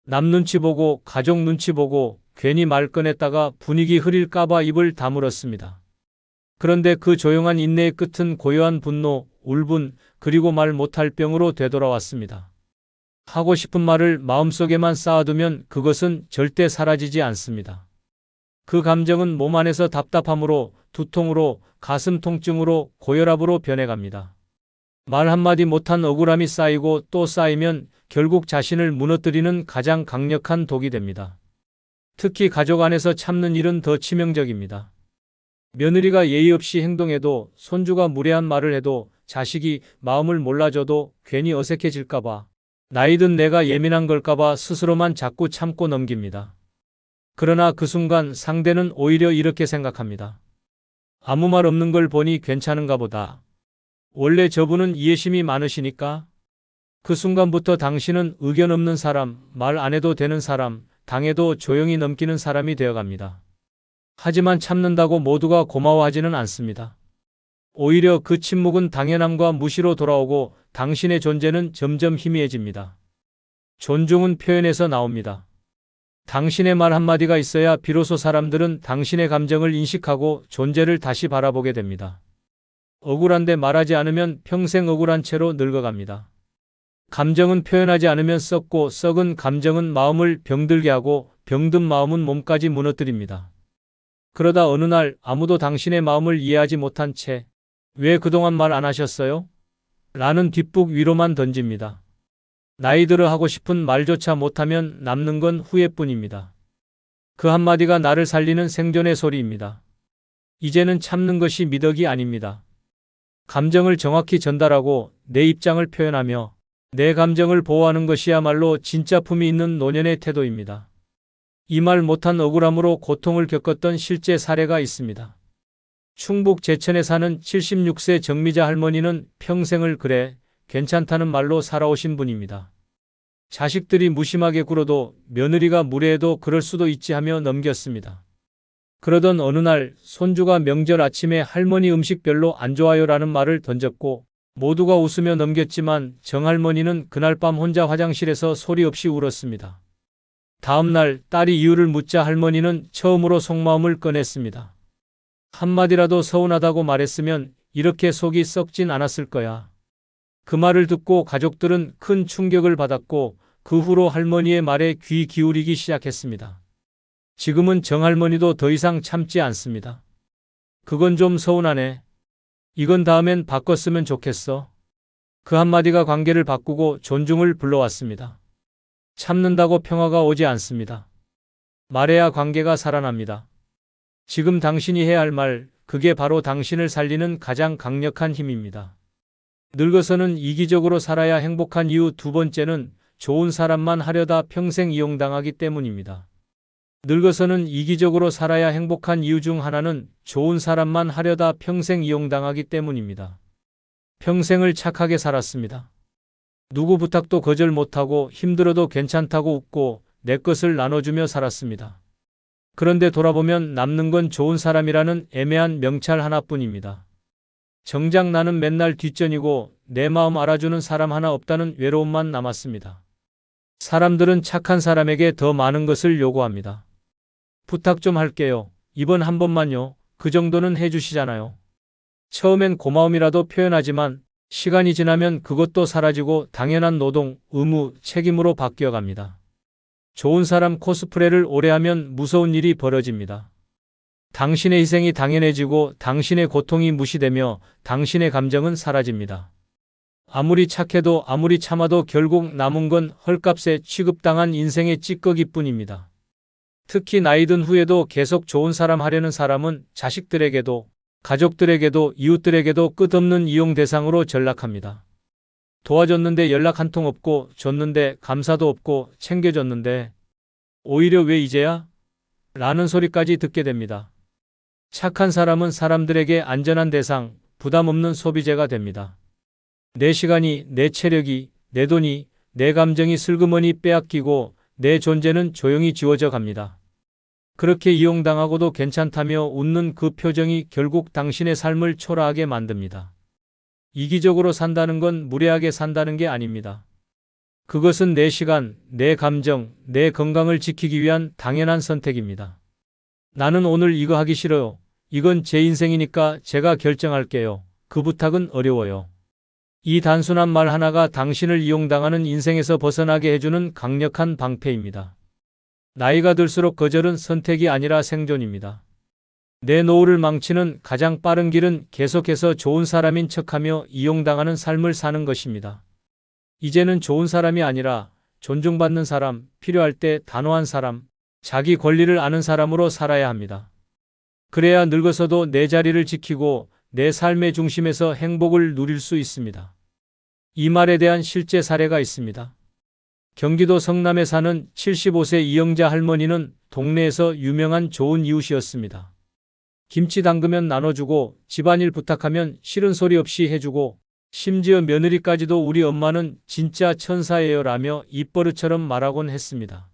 남 눈치 보고 가족 눈치 보고 괜히 말 꺼냈다가 분위기 흐릴까봐 입을 다물었습니다. 그런데 그 조용한 인내의 끝은 고요한 분노, 울분, 그리고 말 못할 병으로 되돌아왔습니다. 하고 싶은 말을 마음속에만 쌓아두면 그것은 절대 사라지지 않습니다. 그 감정은 몸 안에서 답답함으로, 두통으로, 가슴 통증으로, 고혈압으로 변해갑니다. 말 한마디 못한 억울함이 쌓이고 또 쌓이면 결국 자신을 무너뜨리는 가장 강력한 독이 됩니다. 특히 가족 안에서 참는 일은 더 치명적입니다. 며느리가 예의 없이 행동해도, 손주가 무례한 말을 해도, 자식이 마음을 몰라줘도 괜히 어색해질까봐, 나이든 내가 예민한 걸까봐 스스로만 자꾸 참고 넘깁니다. 그러나 그 순간 상대는 오히려 이렇게 생각합니다. 아무 말 없는 걸 보니 괜찮은가 보다. 원래 저분은 이해심이 많으시니까? 그 순간부터 당신은 의견 없는 사람, 말 안 해도 되는 사람, 당해도 조용히 넘기는 사람이 되어갑니다. 하지만 참는다고 모두가 고마워하지는 않습니다. 오히려 그 침묵은 당연함과 무시로 돌아오고 당신의 존재는 점점 희미해집니다. 존중은 표현에서 나옵니다. 당신의 말 한마디가 있어야 비로소 사람들은 당신의 감정을 인식하고 존재를 다시 바라보게 됩니다. 억울한데 말하지 않으면 평생 억울한 채로 늙어갑니다. 감정은 표현하지 않으면 썩고 썩은 감정은 마음을 병들게 하고 병든 마음은 몸까지 무너뜨립니다. 그러다 어느 날 아무도 당신의 마음을 이해하지 못한 채 왜 그동안 말 안 하셨어요? 라는 뒷북 위로만 던집니다. 나이 들어 하고 싶은 말조차 못하면 남는 건 후회뿐입니다. 그 한마디가 나를 살리는 생존의 소리입니다. 이제는 참는 것이 미덕이 아닙니다. 감정을 정확히 전달하고 내 입장을 표현하며 내 감정을 보호하는 것이야말로 진짜 품이 있는 노년의 태도입니다. 이 말 못한 억울함으로 고통을 겪었던 실제 사례가 있습니다. 충북 제천에 사는 76세 정미자 할머니는 평생을 그래, 괜찮다는 말로 살아오신 분입니다. 자식들이 무심하게 굴어도 며느리가 무례해도 그럴 수도 있지 하며 넘겼습니다. 그러던 어느 날 손주가 명절 아침에 할머니 음식 별로 안 좋아요라는 말을 던졌고 모두가 웃으며 넘겼지만 정할머니는 그날 밤 혼자 화장실에서 소리 없이 울었습니다. 다음 날 딸이 이유를 묻자 할머니는 처음으로 속마음을 꺼냈습니다. 한마디라도 서운하다고 말했으면 이렇게 속이 썩진 않았을 거야. 그 말을 듣고 가족들은 큰 충격을 받았고 그 후로 할머니의 말에 귀 기울이기 시작했습니다. 지금은 정할머니도 더 이상 참지 않습니다. 그건 좀 서운하네. 이건 다음엔 바꿨으면 좋겠어. 그 한마디가 관계를 바꾸고 존중을 불러왔습니다. 참는다고 평화가 오지 않습니다. 말해야 관계가 살아납니다. 지금 당신이 해야 할 말, 그게 바로 당신을 살리는 가장 강력한 힘입니다. 늙어서는 이기적으로 살아야 행복한 이유 두 번째는 좋은 사람만 하려다 평생 이용당하기 때문입니다. 늙어서는 이기적으로 살아야 행복한 이유 중 하나는 좋은 사람만 하려다 평생 이용당하기 때문입니다. 평생을 착하게 살았습니다. 누구 부탁도 거절 못하고 힘들어도 괜찮다고 웃고 내 것을 나눠주며 살았습니다. 그런데 돌아보면 남는 건 좋은 사람이라는 애매한 명찰 하나뿐입니다. 정작 나는 맨날 뒷전이고 내 마음 알아주는 사람 하나 없다는 외로움만 남았습니다. 사람들은 착한 사람에게 더 많은 것을 요구합니다. 부탁 좀 할게요. 이번 한 번만요. 그 정도는 해주시잖아요. 처음엔 고마움이라도 표현하지만 시간이 지나면 그것도 사라지고 당연한 노동, 의무, 책임으로 바뀌어갑니다. 좋은 사람 코스프레를 오래 하면 무서운 일이 벌어집니다. 당신의 희생이 당연해지고 당신의 고통이 무시되며 당신의 감정은 사라집니다. 아무리 착해도 아무리 참아도 결국 남은 건 헐값에 취급당한 인생의 찌꺼기뿐입니다. 특히 나이 든 후에도 계속 좋은 사람 하려는 사람은 자식들에게도 가족들에게도 이웃들에게도 끝없는 이용 대상으로 전락합니다. 도와줬는데 연락 한 통 없고 줬는데 감사도 없고 챙겨줬는데 오히려 왜 이제야? 라는 소리까지 듣게 됩니다. 착한 사람은 사람들에게 안전한 대상, 부담 없는 소비재가 됩니다. 내 시간이, 내 체력이, 내 돈이, 내 감정이 슬그머니 빼앗기고 내 존재는 조용히 지워져 갑니다. 그렇게 이용당하고도 괜찮다며 웃는 그 표정이 결국 당신의 삶을 초라하게 만듭니다. 이기적으로 산다는 건 무례하게 산다는 게 아닙니다. 그것은 내 시간, 내 감정, 내 건강을 지키기 위한 당연한 선택입니다. 나는 오늘 이거 하기 싫어요. 이건 제 인생이니까 제가 결정할게요. 그 부탁은 어려워요. 이 단순한 말 하나가 당신을 이용당하는 인생에서 벗어나게 해주는 강력한 방패입니다. 나이가 들수록 거절은 선택이 아니라 생존입니다. 내 노후를 망치는 가장 빠른 길은 계속해서 좋은 사람인 척하며 이용당하는 삶을 사는 것입니다. 이제는 좋은 사람이 아니라 존중받는 사람, 필요할 때 단호한 사람, 자기 권리를 아는 사람으로 살아야 합니다. 그래야 늙어서도 내 자리를 지키고 내 삶의 중심에서 행복을 누릴 수 있습니다. 이 말에 대한 실제 사례가 있습니다. 경기도 성남에 사는 75세 이영자 할머니는 동네에서 유명한 좋은 이웃이었습니다. 김치 담그면 나눠주고 집안일 부탁하면 싫은 소리 없이 해주고 심지어 며느리까지도 우리 엄마는 진짜 천사예요 라며 입버릇처럼 말하곤 했습니다.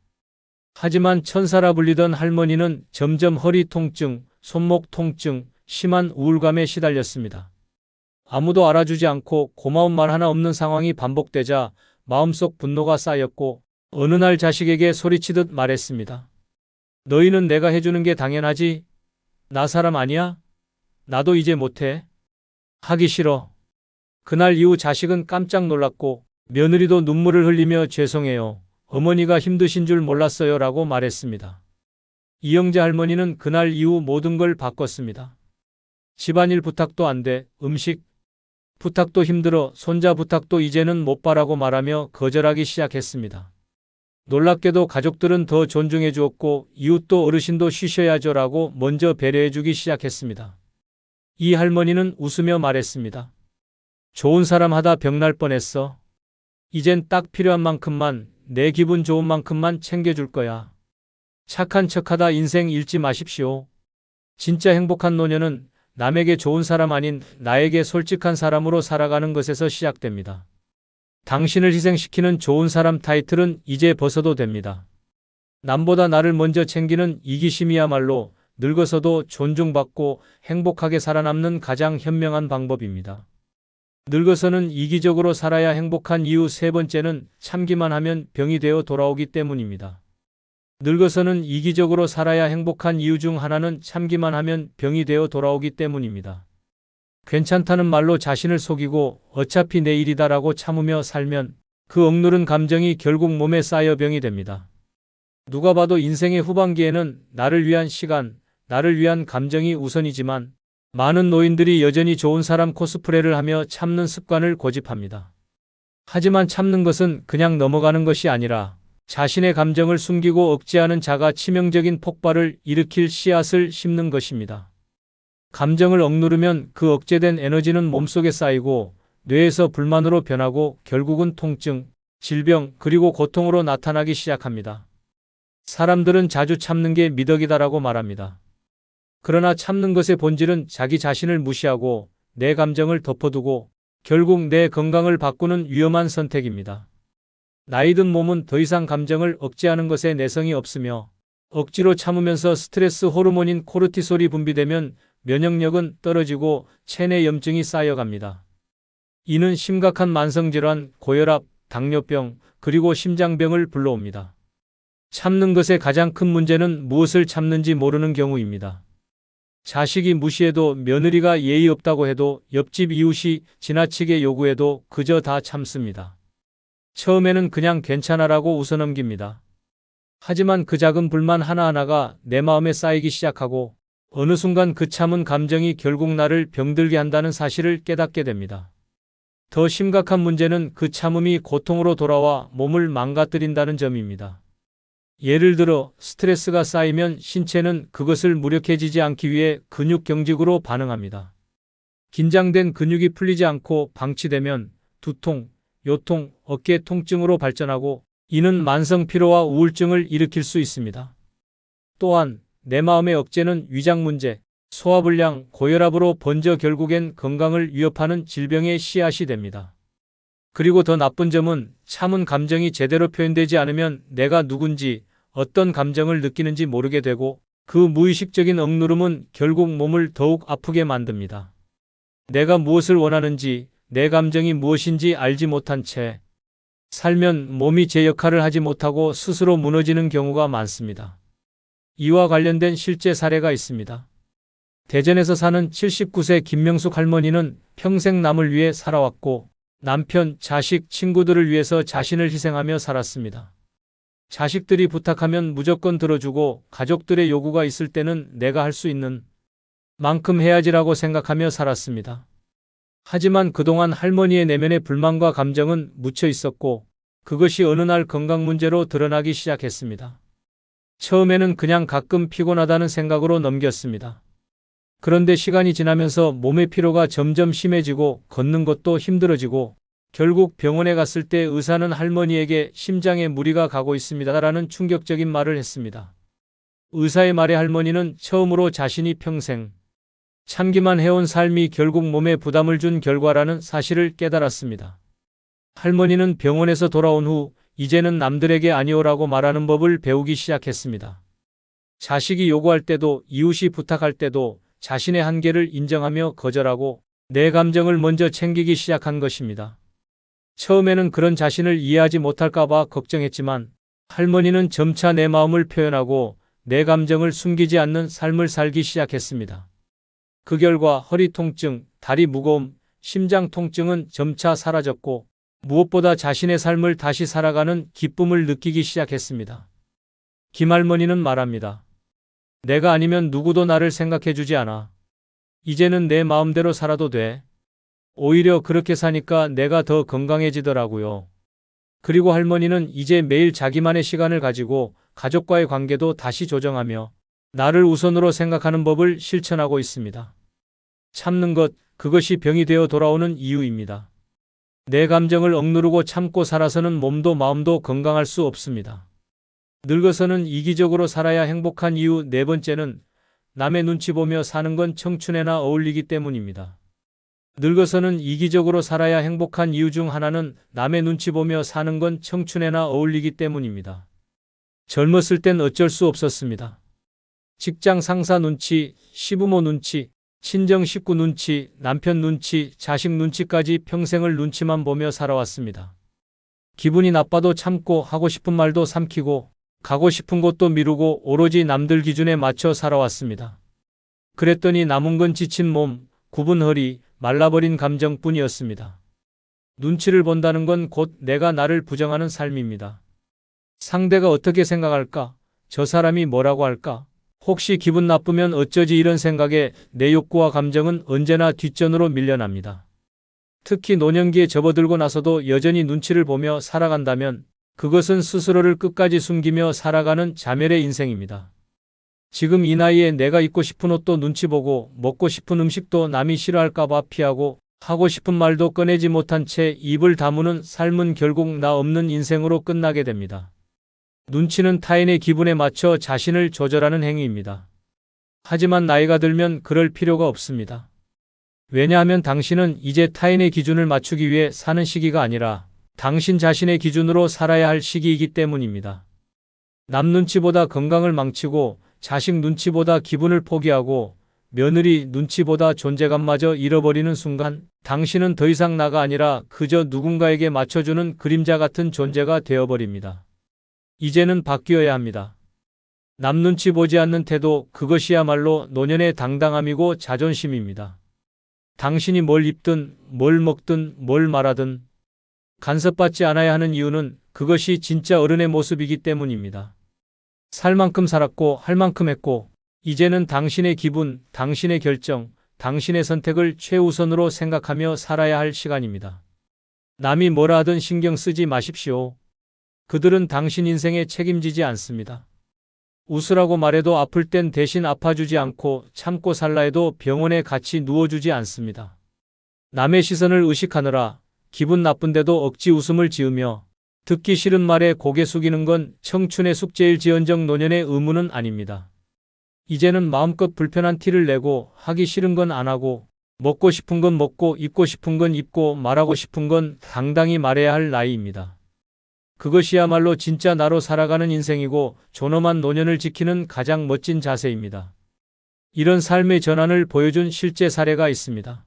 하지만 천사라 불리던 할머니는 점점 허리 통증, 손목 통증, 심한 우울감에 시달렸습니다. 아무도 알아주지 않고 고마운 말 하나 없는 상황이 반복되자 마음속 분노가 쌓였고 어느 날 자식에게 소리치듯 말했습니다. 너희는 내가 해주는 게 당연하지? 나 사람 아니야? 나도 이제 못해. 하기 싫어. 그날 이후 자식은 깜짝 놀랐고 며느리도 눈물을 흘리며 죄송해요. 어머니가 힘드신 줄 몰랐어요 라고 말했습니다. 이영자 할머니는 그날 이후 모든 걸 바꿨습니다. 집안일 부탁도 안 돼, 음식 부탁도 힘들어, 손자 부탁도 이제는 못 봐라고 말하며 거절하기 시작했습니다. 놀랍게도 가족들은 더 존중해 주었고 이웃도 어르신도 쉬셔야죠 라고 먼저 배려해 주기 시작했습니다. 이 할머니는 웃으며 말했습니다. 좋은 사람 하다 병날 뻔했어. 이젠 딱 필요한 만큼만, 내 기분 좋은 만큼만 챙겨줄 거야. 착한 척하다 인생 잃지 마십시오. 진짜 행복한 노년은 남에게 좋은 사람 아닌 나에게 솔직한 사람으로 살아가는 것에서 시작됩니다. 당신을 희생시키는 좋은 사람 타이틀은 이제 벗어도 됩니다. 남보다 나를 먼저 챙기는 이기심이야말로 늙어서도 존중받고 행복하게 살아남는 가장 현명한 방법입니다. 늙어서는 이기적으로 살아야 행복한 이유 세 번째는 참기만 하면 병이 되어 돌아오기 때문입니다. 늙어서는 이기적으로 살아야 행복한 이유 중 하나는 참기만 하면 병이 되어 돌아오기 때문입니다. 괜찮다는 말로 자신을 속이고 어차피 내일이다라고 참으며 살면 그 억누른 감정이 결국 몸에 쌓여 병이 됩니다. 누가 봐도 인생의 후반기에는 나를 위한 시간, 나를 위한 감정이 우선이지만 많은 노인들이 여전히 좋은 사람 코스프레를 하며 참는 습관을 고집합니다. 하지만 참는 것은 그냥 넘어가는 것이 아니라 자신의 감정을 숨기고 억제하는 자가 치명적인 폭발을 일으킬 씨앗을 심는 것입니다. 감정을 억누르면 그 억제된 에너지는 몸속에 쌓이고 뇌에서 불만으로 변하고 결국은 통증, 질병, 그리고 고통으로 나타나기 시작합니다. 사람들은 자주 참는 게 미덕이다라고 말합니다. 그러나 참는 것의 본질은 자기 자신을 무시하고 내 감정을 덮어두고 결국 내 건강을 바꾸는 위험한 선택입니다. 나이 든 몸은 더 이상 감정을 억제하는 것에 내성이 없으며 억지로 참으면서 스트레스 호르몬인 코르티솔이 분비되면 면역력은 떨어지고 체내 염증이 쌓여갑니다. 이는 심각한 만성질환, 고혈압, 당뇨병, 그리고 심장병을 불러옵니다. 참는 것의 가장 큰 문제는 무엇을 참는지 모르는 경우입니다. 자식이 무시해도 며느리가 예의 없다고 해도 옆집 이웃이 지나치게 요구해도 그저 다 참습니다. 처음에는 그냥 괜찮아라고 웃어넘깁니다. 하지만 그 작은 불만 하나하나가 내 마음에 쌓이기 시작하고 어느 순간 그 참은 감정이 결국 나를 병들게 한다는 사실을 깨닫게 됩니다. 더 심각한 문제는 그 참음이 고통으로 돌아와 몸을 망가뜨린다는 점입니다. 예를 들어 스트레스가 쌓이면 신체는 그것을 무력해지지 않기 위해 근육 경직으로 반응합니다. 긴장된 근육이 풀리지 않고 방치되면 두통, 요통, 어깨 통증으로 발전하고 이는 만성 피로와 우울증을 일으킬 수 있습니다. 또한 내 마음의 억제는 위장 문제, 소화불량, 고혈압으로 번져 결국엔 건강을 위협하는 질병의 씨앗이 됩니다. 그리고 더 나쁜 점은 참은 감정이 제대로 표현되지 않으면 내가 누군지 어떤 감정을 느끼는지 모르게 되고 그 무의식적인 억누름은 결국 몸을 더욱 아프게 만듭니다. 내가 무엇을 원하는지, 내 감정이 무엇인지 알지 못한 채 살면 몸이 제 역할을 하지 못하고 스스로 무너지는 경우가 많습니다. 이와 관련된 실제 사례가 있습니다. 대전에서 사는 79세 김명숙 할머니는 평생 남을 위해 살아왔고 남편, 자식, 친구들을 위해서 자신을 희생하며 살았습니다. 자식들이 부탁하면 무조건 들어주고 가족들의 요구가 있을 때는 내가 할 수 있는 만큼 해야지라고 생각하며 살았습니다. 하지만 그동안 할머니의 내면의 불만과 감정은 묻혀 있었고 그것이 어느 날 건강 문제로 드러나기 시작했습니다. 처음에는 그냥 가끔 피곤하다는 생각으로 넘겼습니다. 그런데 시간이 지나면서 몸의 피로가 점점 심해지고 걷는 것도 힘들어지고 결국 병원에 갔을 때 의사는 할머니에게 심장에 무리가 가고 있습니다라는 충격적인 말을 했습니다. 의사의 말에 할머니는 처음으로 자신이 평생 참기만 해온 삶이 결국 몸에 부담을 준 결과라는 사실을 깨달았습니다. 할머니는 병원에서 돌아온 후 이제는 남들에게 아니오라고 말하는 법을 배우기 시작했습니다. 자식이 요구할 때도 이웃이 부탁할 때도 자신의 한계를 인정하며 거절하고 내 감정을 먼저 챙기기 시작한 것입니다. 처음에는 그런 자신을 이해하지 못할까봐 걱정했지만 할머니는 점차 내 마음을 표현하고 내 감정을 숨기지 않는 삶을 살기 시작했습니다. 그 결과 허리 통증, 다리 무거움, 심장 통증은 점차 사라졌고 무엇보다 자신의 삶을 다시 살아가는 기쁨을 느끼기 시작했습니다. 김할머니는 말합니다. 내가 아니면 누구도 나를 생각해주지 않아. 이제는 내 마음대로 살아도 돼. 오히려 그렇게 사니까 내가 더 건강해지더라고요. 그리고 할머니는 이제 매일 자기만의 시간을 가지고 가족과의 관계도 다시 조정하며 나를 우선으로 생각하는 법을 실천하고 있습니다. 참는 것, 그것이 병이 되어 돌아오는 이유입니다. 내 감정을 억누르고 참고 살아서는 몸도 마음도 건강할 수 없습니다. 늙어서는 이기적으로 살아야 행복한 이유 네 번째는 남의 눈치 보며 사는 건 청춘에나 어울리기 때문입니다. 늙어서는 이기적으로 살아야 행복한 이유 중 하나는 남의 눈치 보며 사는 건 청춘에나 어울리기 때문입니다. 젊었을 땐 어쩔 수 없었습니다. 직장 상사 눈치, 시부모 눈치, 친정 식구 눈치, 남편 눈치, 자식 눈치까지 평생을 눈치만 보며 살아왔습니다. 기분이 나빠도 참고 하고 싶은 말도 삼키고 가고 싶은 곳도 미루고 오로지 남들 기준에 맞춰 살아왔습니다. 그랬더니 남은 건 지친 몸, 굽은 허리, 말라버린 감정뿐이었습니다. 눈치를 본다는 건 곧 내가 나를 부정하는 삶입니다. 상대가 어떻게 생각할까? 저 사람이 뭐라고 할까? 혹시 기분 나쁘면 어쩌지 이런 생각에 내 욕구와 감정은 언제나 뒷전으로 밀려납니다. 특히 노년기에 접어들고 나서도 여전히 눈치를 보며 살아간다면 그것은 스스로를 끝까지 숨기며 살아가는 자멸의 인생입니다. 지금 이 나이에 내가 입고 싶은 옷도 눈치 보고 먹고 싶은 음식도 남이 싫어할까봐 피하고 하고 싶은 말도 꺼내지 못한 채 입을 다무는 삶은 결국 나 없는 인생으로 끝나게 됩니다. 눈치는 타인의 기분에 맞춰 자신을 조절하는 행위입니다. 하지만 나이가 들면 그럴 필요가 없습니다. 왜냐하면 당신은 이제 타인의 기준을 맞추기 위해 사는 시기가 아니라 당신 자신의 기준으로 살아야 할 시기이기 때문입니다. 남 눈치보다 건강을 망치고 자식 눈치보다 기분을 포기하고 며느리 눈치보다 존재감마저 잃어버리는 순간 당신은 더 이상 나가 아니라 그저 누군가에게 맞춰주는 그림자 같은 존재가 되어버립니다. 이제는 바뀌어야 합니다. 남 눈치 보지 않는 태도, 그것이야말로 노년의 당당함이고 자존심입니다. 당신이 뭘 입든 뭘 먹든 뭘 말하든 간섭받지 않아야 하는 이유는 그것이 진짜 어른의 모습이기 때문입니다. 살 만큼 살았고 할 만큼 했고 이제는 당신의 기분, 당신의 결정, 당신의 선택을 최우선으로 생각하며 살아야 할 시간입니다. 남이 뭐라 하든 신경 쓰지 마십시오. 그들은 당신 인생에 책임지지 않습니다. 웃으라고 말해도 아플 땐 대신 아파주지 않고 참고 살라 해도 병원에 같이 누워주지 않습니다. 남의 시선을 의식하느라 기분 나쁜데도 억지 웃음을 지으며 듣기 싫은 말에 고개 숙이는 건 청춘의 숙제일지언정 노년의 의무는 아닙니다. 이제는 마음껏 불편한 티를 내고 하기 싫은 건 안 하고 먹고 싶은 건 먹고 입고 싶은 건 입고 말하고 싶은 건 당당히 말해야 할 나이입니다. 그것이야말로 진짜 나로 살아가는 인생이고 존엄한 노년을 지키는 가장 멋진 자세입니다. 이런 삶의 전환을 보여준 실제 사례가 있습니다.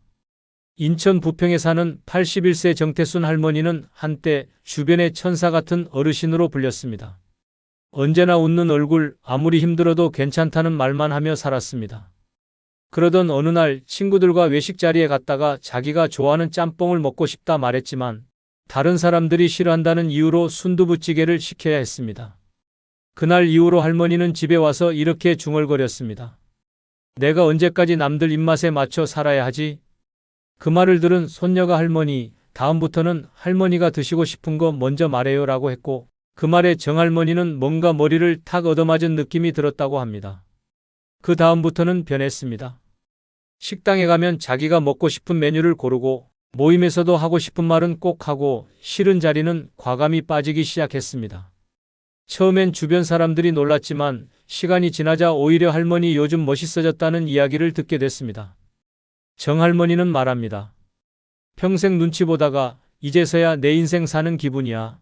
인천 부평에 사는 81세 정태순 할머니는 한때 주변의 천사 같은 어르신으로 불렸습니다. 언제나 웃는 얼굴, 아무리 힘들어도 괜찮다는 말만 하며 살았습니다. 그러던 어느 날 친구들과 외식 자리에 갔다가 자기가 좋아하는 짬뽕을 먹고 싶다 말했지만 다른 사람들이 싫어한다는 이유로 순두부찌개를 시켜야 했습니다. 그날 이후로 할머니는 집에 와서 이렇게 중얼거렸습니다. 내가 언제까지 남들 입맛에 맞춰 살아야 하지? 그 말을 들은 손녀가 할머니, 다음부터는 할머니가 드시고 싶은 거 먼저 말해요 라고 했고, 그 말에 정할머니는 뭔가 머리를 탁 얻어맞은 느낌이 들었다고 합니다. 그 다음부터는 변했습니다. 식당에 가면 자기가 먹고 싶은 메뉴를 고르고, 모임에서도 하고 싶은 말은 꼭 하고, 싫은 자리는 과감히 빠지기 시작했습니다. 처음엔 주변 사람들이 놀랐지만 시간이 지나자 오히려 할머니 요즘 멋있어졌다는 이야기를 듣게 됐습니다. 정할머니는 말합니다. 평생 눈치 보다가 이제서야 내 인생 사는 기분이야.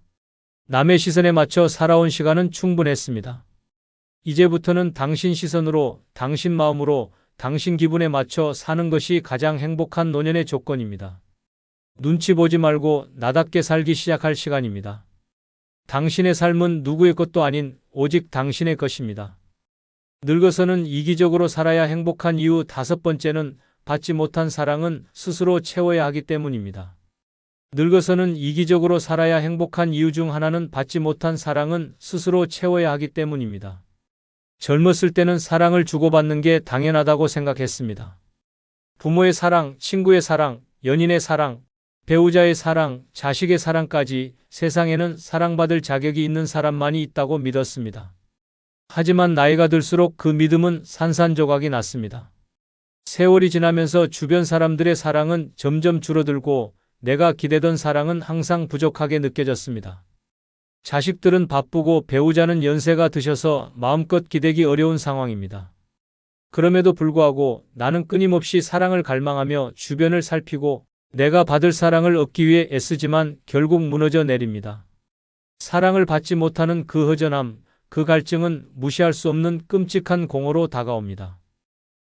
남의 시선에 맞춰 살아온 시간은 충분했습니다. 이제부터는 당신 시선으로, 당신 마음으로, 당신 기분에 맞춰 사는 것이 가장 행복한 노년의 조건입니다. 눈치 보지 말고 나답게 살기 시작할 시간입니다. 당신의 삶은 누구의 것도 아닌 오직 당신의 것입니다. 늙어서는 이기적으로 살아야 행복한 이유 5번째는 받지 못한 사랑은 스스로 채워야 하기 때문입니다. 늙어서는 이기적으로 살아야 행복한 이유 중 하나는 받지 못한 사랑은 스스로 채워야 하기 때문입니다. 젊었을 때는 사랑을 주고받는 게 당연하다고 생각했습니다. 부모의 사랑, 친구의 사랑, 연인의 사랑, 배우자의 사랑, 자식의 사랑까지 세상에는 사랑받을 자격이 있는 사람만이 있다고 믿었습니다. 하지만 나이가 들수록 그 믿음은 산산조각이 났습니다. 세월이 지나면서 주변 사람들의 사랑은 점점 줄어들고 내가 기대던 사랑은 항상 부족하게 느껴졌습니다. 자식들은 바쁘고 배우자는 연세가 드셔서 마음껏 기대기 어려운 상황입니다. 그럼에도 불구하고 나는 끊임없이 사랑을 갈망하며 주변을 살피고 내가 받을 사랑을 얻기 위해 애쓰지만 결국 무너져 내립니다. 사랑을 받지 못하는 그 허전함, 그 갈증은 무시할 수 없는 끔찍한 공허로 다가옵니다.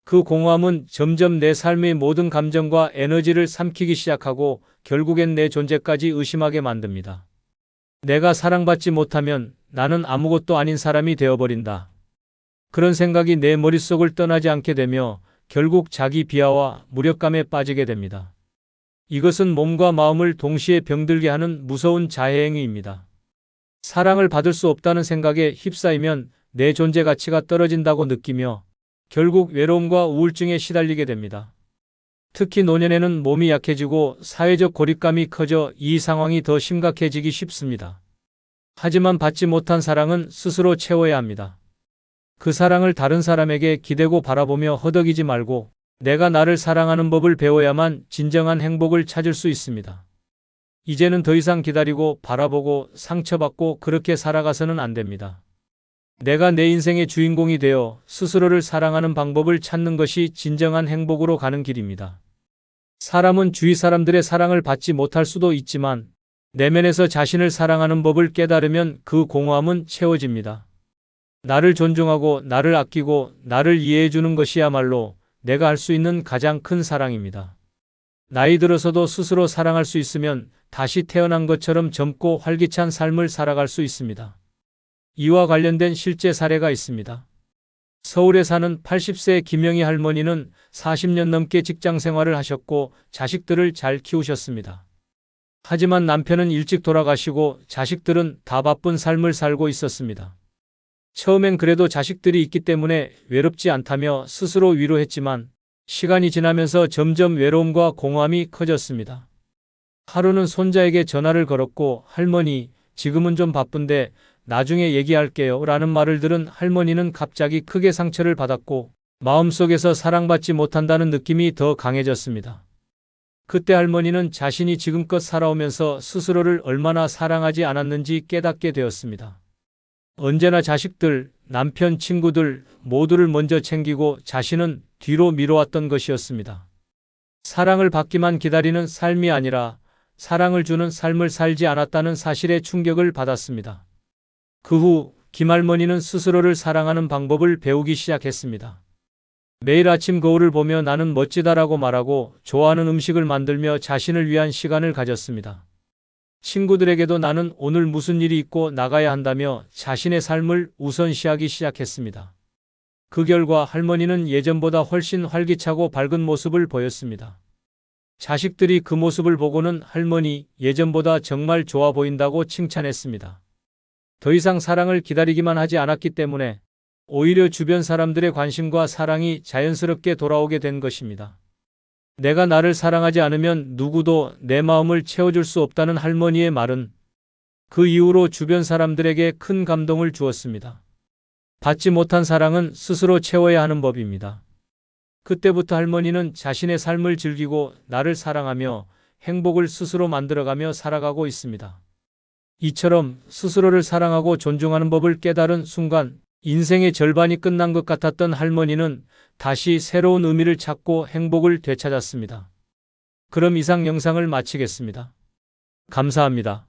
그 공허함은 점점 내 삶의 모든 감정과 에너지를 삼키기 시작하고 결국엔 내 존재까지 의심하게 만듭니다. 내가 사랑받지 못하면 나는 아무것도 아닌 사람이 되어버린다. 그런 생각이 내 머릿속을 떠나지 않게 되며 결국 자기 비하와 무력감에 빠지게 됩니다. 이것은 몸과 마음을 동시에 병들게 하는 무서운 자해행위입니다. 사랑을 받을 수 없다는 생각에 휩싸이면 내 존재 가치가 떨어진다고 느끼며 결국 외로움과 우울증에 시달리게 됩니다. 특히 노년에는 몸이 약해지고 사회적 고립감이 커져 이 상황이 더 심각해지기 쉽습니다. 하지만 받지 못한 사랑은 스스로 채워야 합니다. 그 사랑을 다른 사람에게 기대고 바라보며 허덕이지 말고 내가 나를 사랑하는 법을 배워야만 진정한 행복을 찾을 수 있습니다. 이제는 더 이상 기다리고 바라보고 상처받고 그렇게 살아가서는 안 됩니다. 내가 내 인생의 주인공이 되어 스스로를 사랑하는 방법을 찾는 것이 진정한 행복으로 가는 길입니다. 사람은 주위 사람들의 사랑을 받지 못할 수도 있지만 내면에서 자신을 사랑하는 법을 깨달으면 그 공허함은 채워집니다. 나를 존중하고 나를 아끼고 나를 이해해 주는 것이야말로 내가 할 수 있는 가장 큰 사랑입니다. 나이 들어서도 스스로 사랑할 수 있으면 다시 태어난 것처럼 젊고 활기찬 삶을 살아갈 수 있습니다. 이와 관련된 실제 사례가 있습니다. 서울에 사는 80세 김영희 할머니는 40년 넘게 직장 생활을 하셨고 자식들을 잘 키우셨습니다. 하지만 남편은 일찍 돌아가시고 자식들은 다 바쁜 삶을 살고 있었습니다. 처음엔 그래도 자식들이 있기 때문에 외롭지 않다며 스스로 위로했지만 시간이 지나면서 점점 외로움과 공허함이 커졌습니다. 하루는 손자에게 전화를 걸었고 할머니, 지금은 좀 바쁜데 나중에 얘기할게요 라는 말을 들은 할머니는 갑자기 크게 상처를 받았고 마음속에서 사랑받지 못한다는 느낌이 더 강해졌습니다. 그때 할머니는 자신이 지금껏 살아오면서 스스로를 얼마나 사랑하지 않았는지 깨닫게 되었습니다. 언제나 자식들, 남편, 친구들 모두를 먼저 챙기고 자신은 뒤로 미뤄왔던 것이었습니다. 사랑을 받기만 기다리는 삶이 아니라 사랑을 주는 삶을 살지 않았다는 사실에 충격을 받았습니다. 그 후 김할머니는 스스로를 사랑하는 방법을 배우기 시작했습니다. 매일 아침 거울을 보며 나는 멋지다라고 말하고 좋아하는 음식을 만들며 자신을 위한 시간을 가졌습니다. 친구들에게도 나는 오늘 무슨 일이 있고 나가야 한다며 자신의 삶을 우선시하기 시작했습니다. 그 결과 할머니는 예전보다 훨씬 활기차고 밝은 모습을 보였습니다. 자식들이 그 모습을 보고는 할머니, 예전보다 정말 좋아 보인다고 칭찬했습니다. 더 이상 사랑을 기다리기만 하지 않았기 때문에 오히려 주변 사람들의 관심과 사랑이 자연스럽게 돌아오게 된 것입니다. 내가 나를 사랑하지 않으면 누구도 내 마음을 채워줄 수 없다는 할머니의 말은 그 이후로 주변 사람들에게 큰 감동을 주었습니다. 받지 못한 사랑은 스스로 채워야 하는 법입니다. 그때부터 할머니는 자신의 삶을 즐기고 나를 사랑하며 행복을 스스로 만들어가며 살아가고 있습니다. 이처럼 스스로를 사랑하고 존중하는 법을 깨달은 순간 인생의 절반이 끝난 것 같았던 할머니는 다시 새로운 의미를 찾고 행복을 되찾았습니다. 그럼 이상 영상을 마치겠습니다. 감사합니다.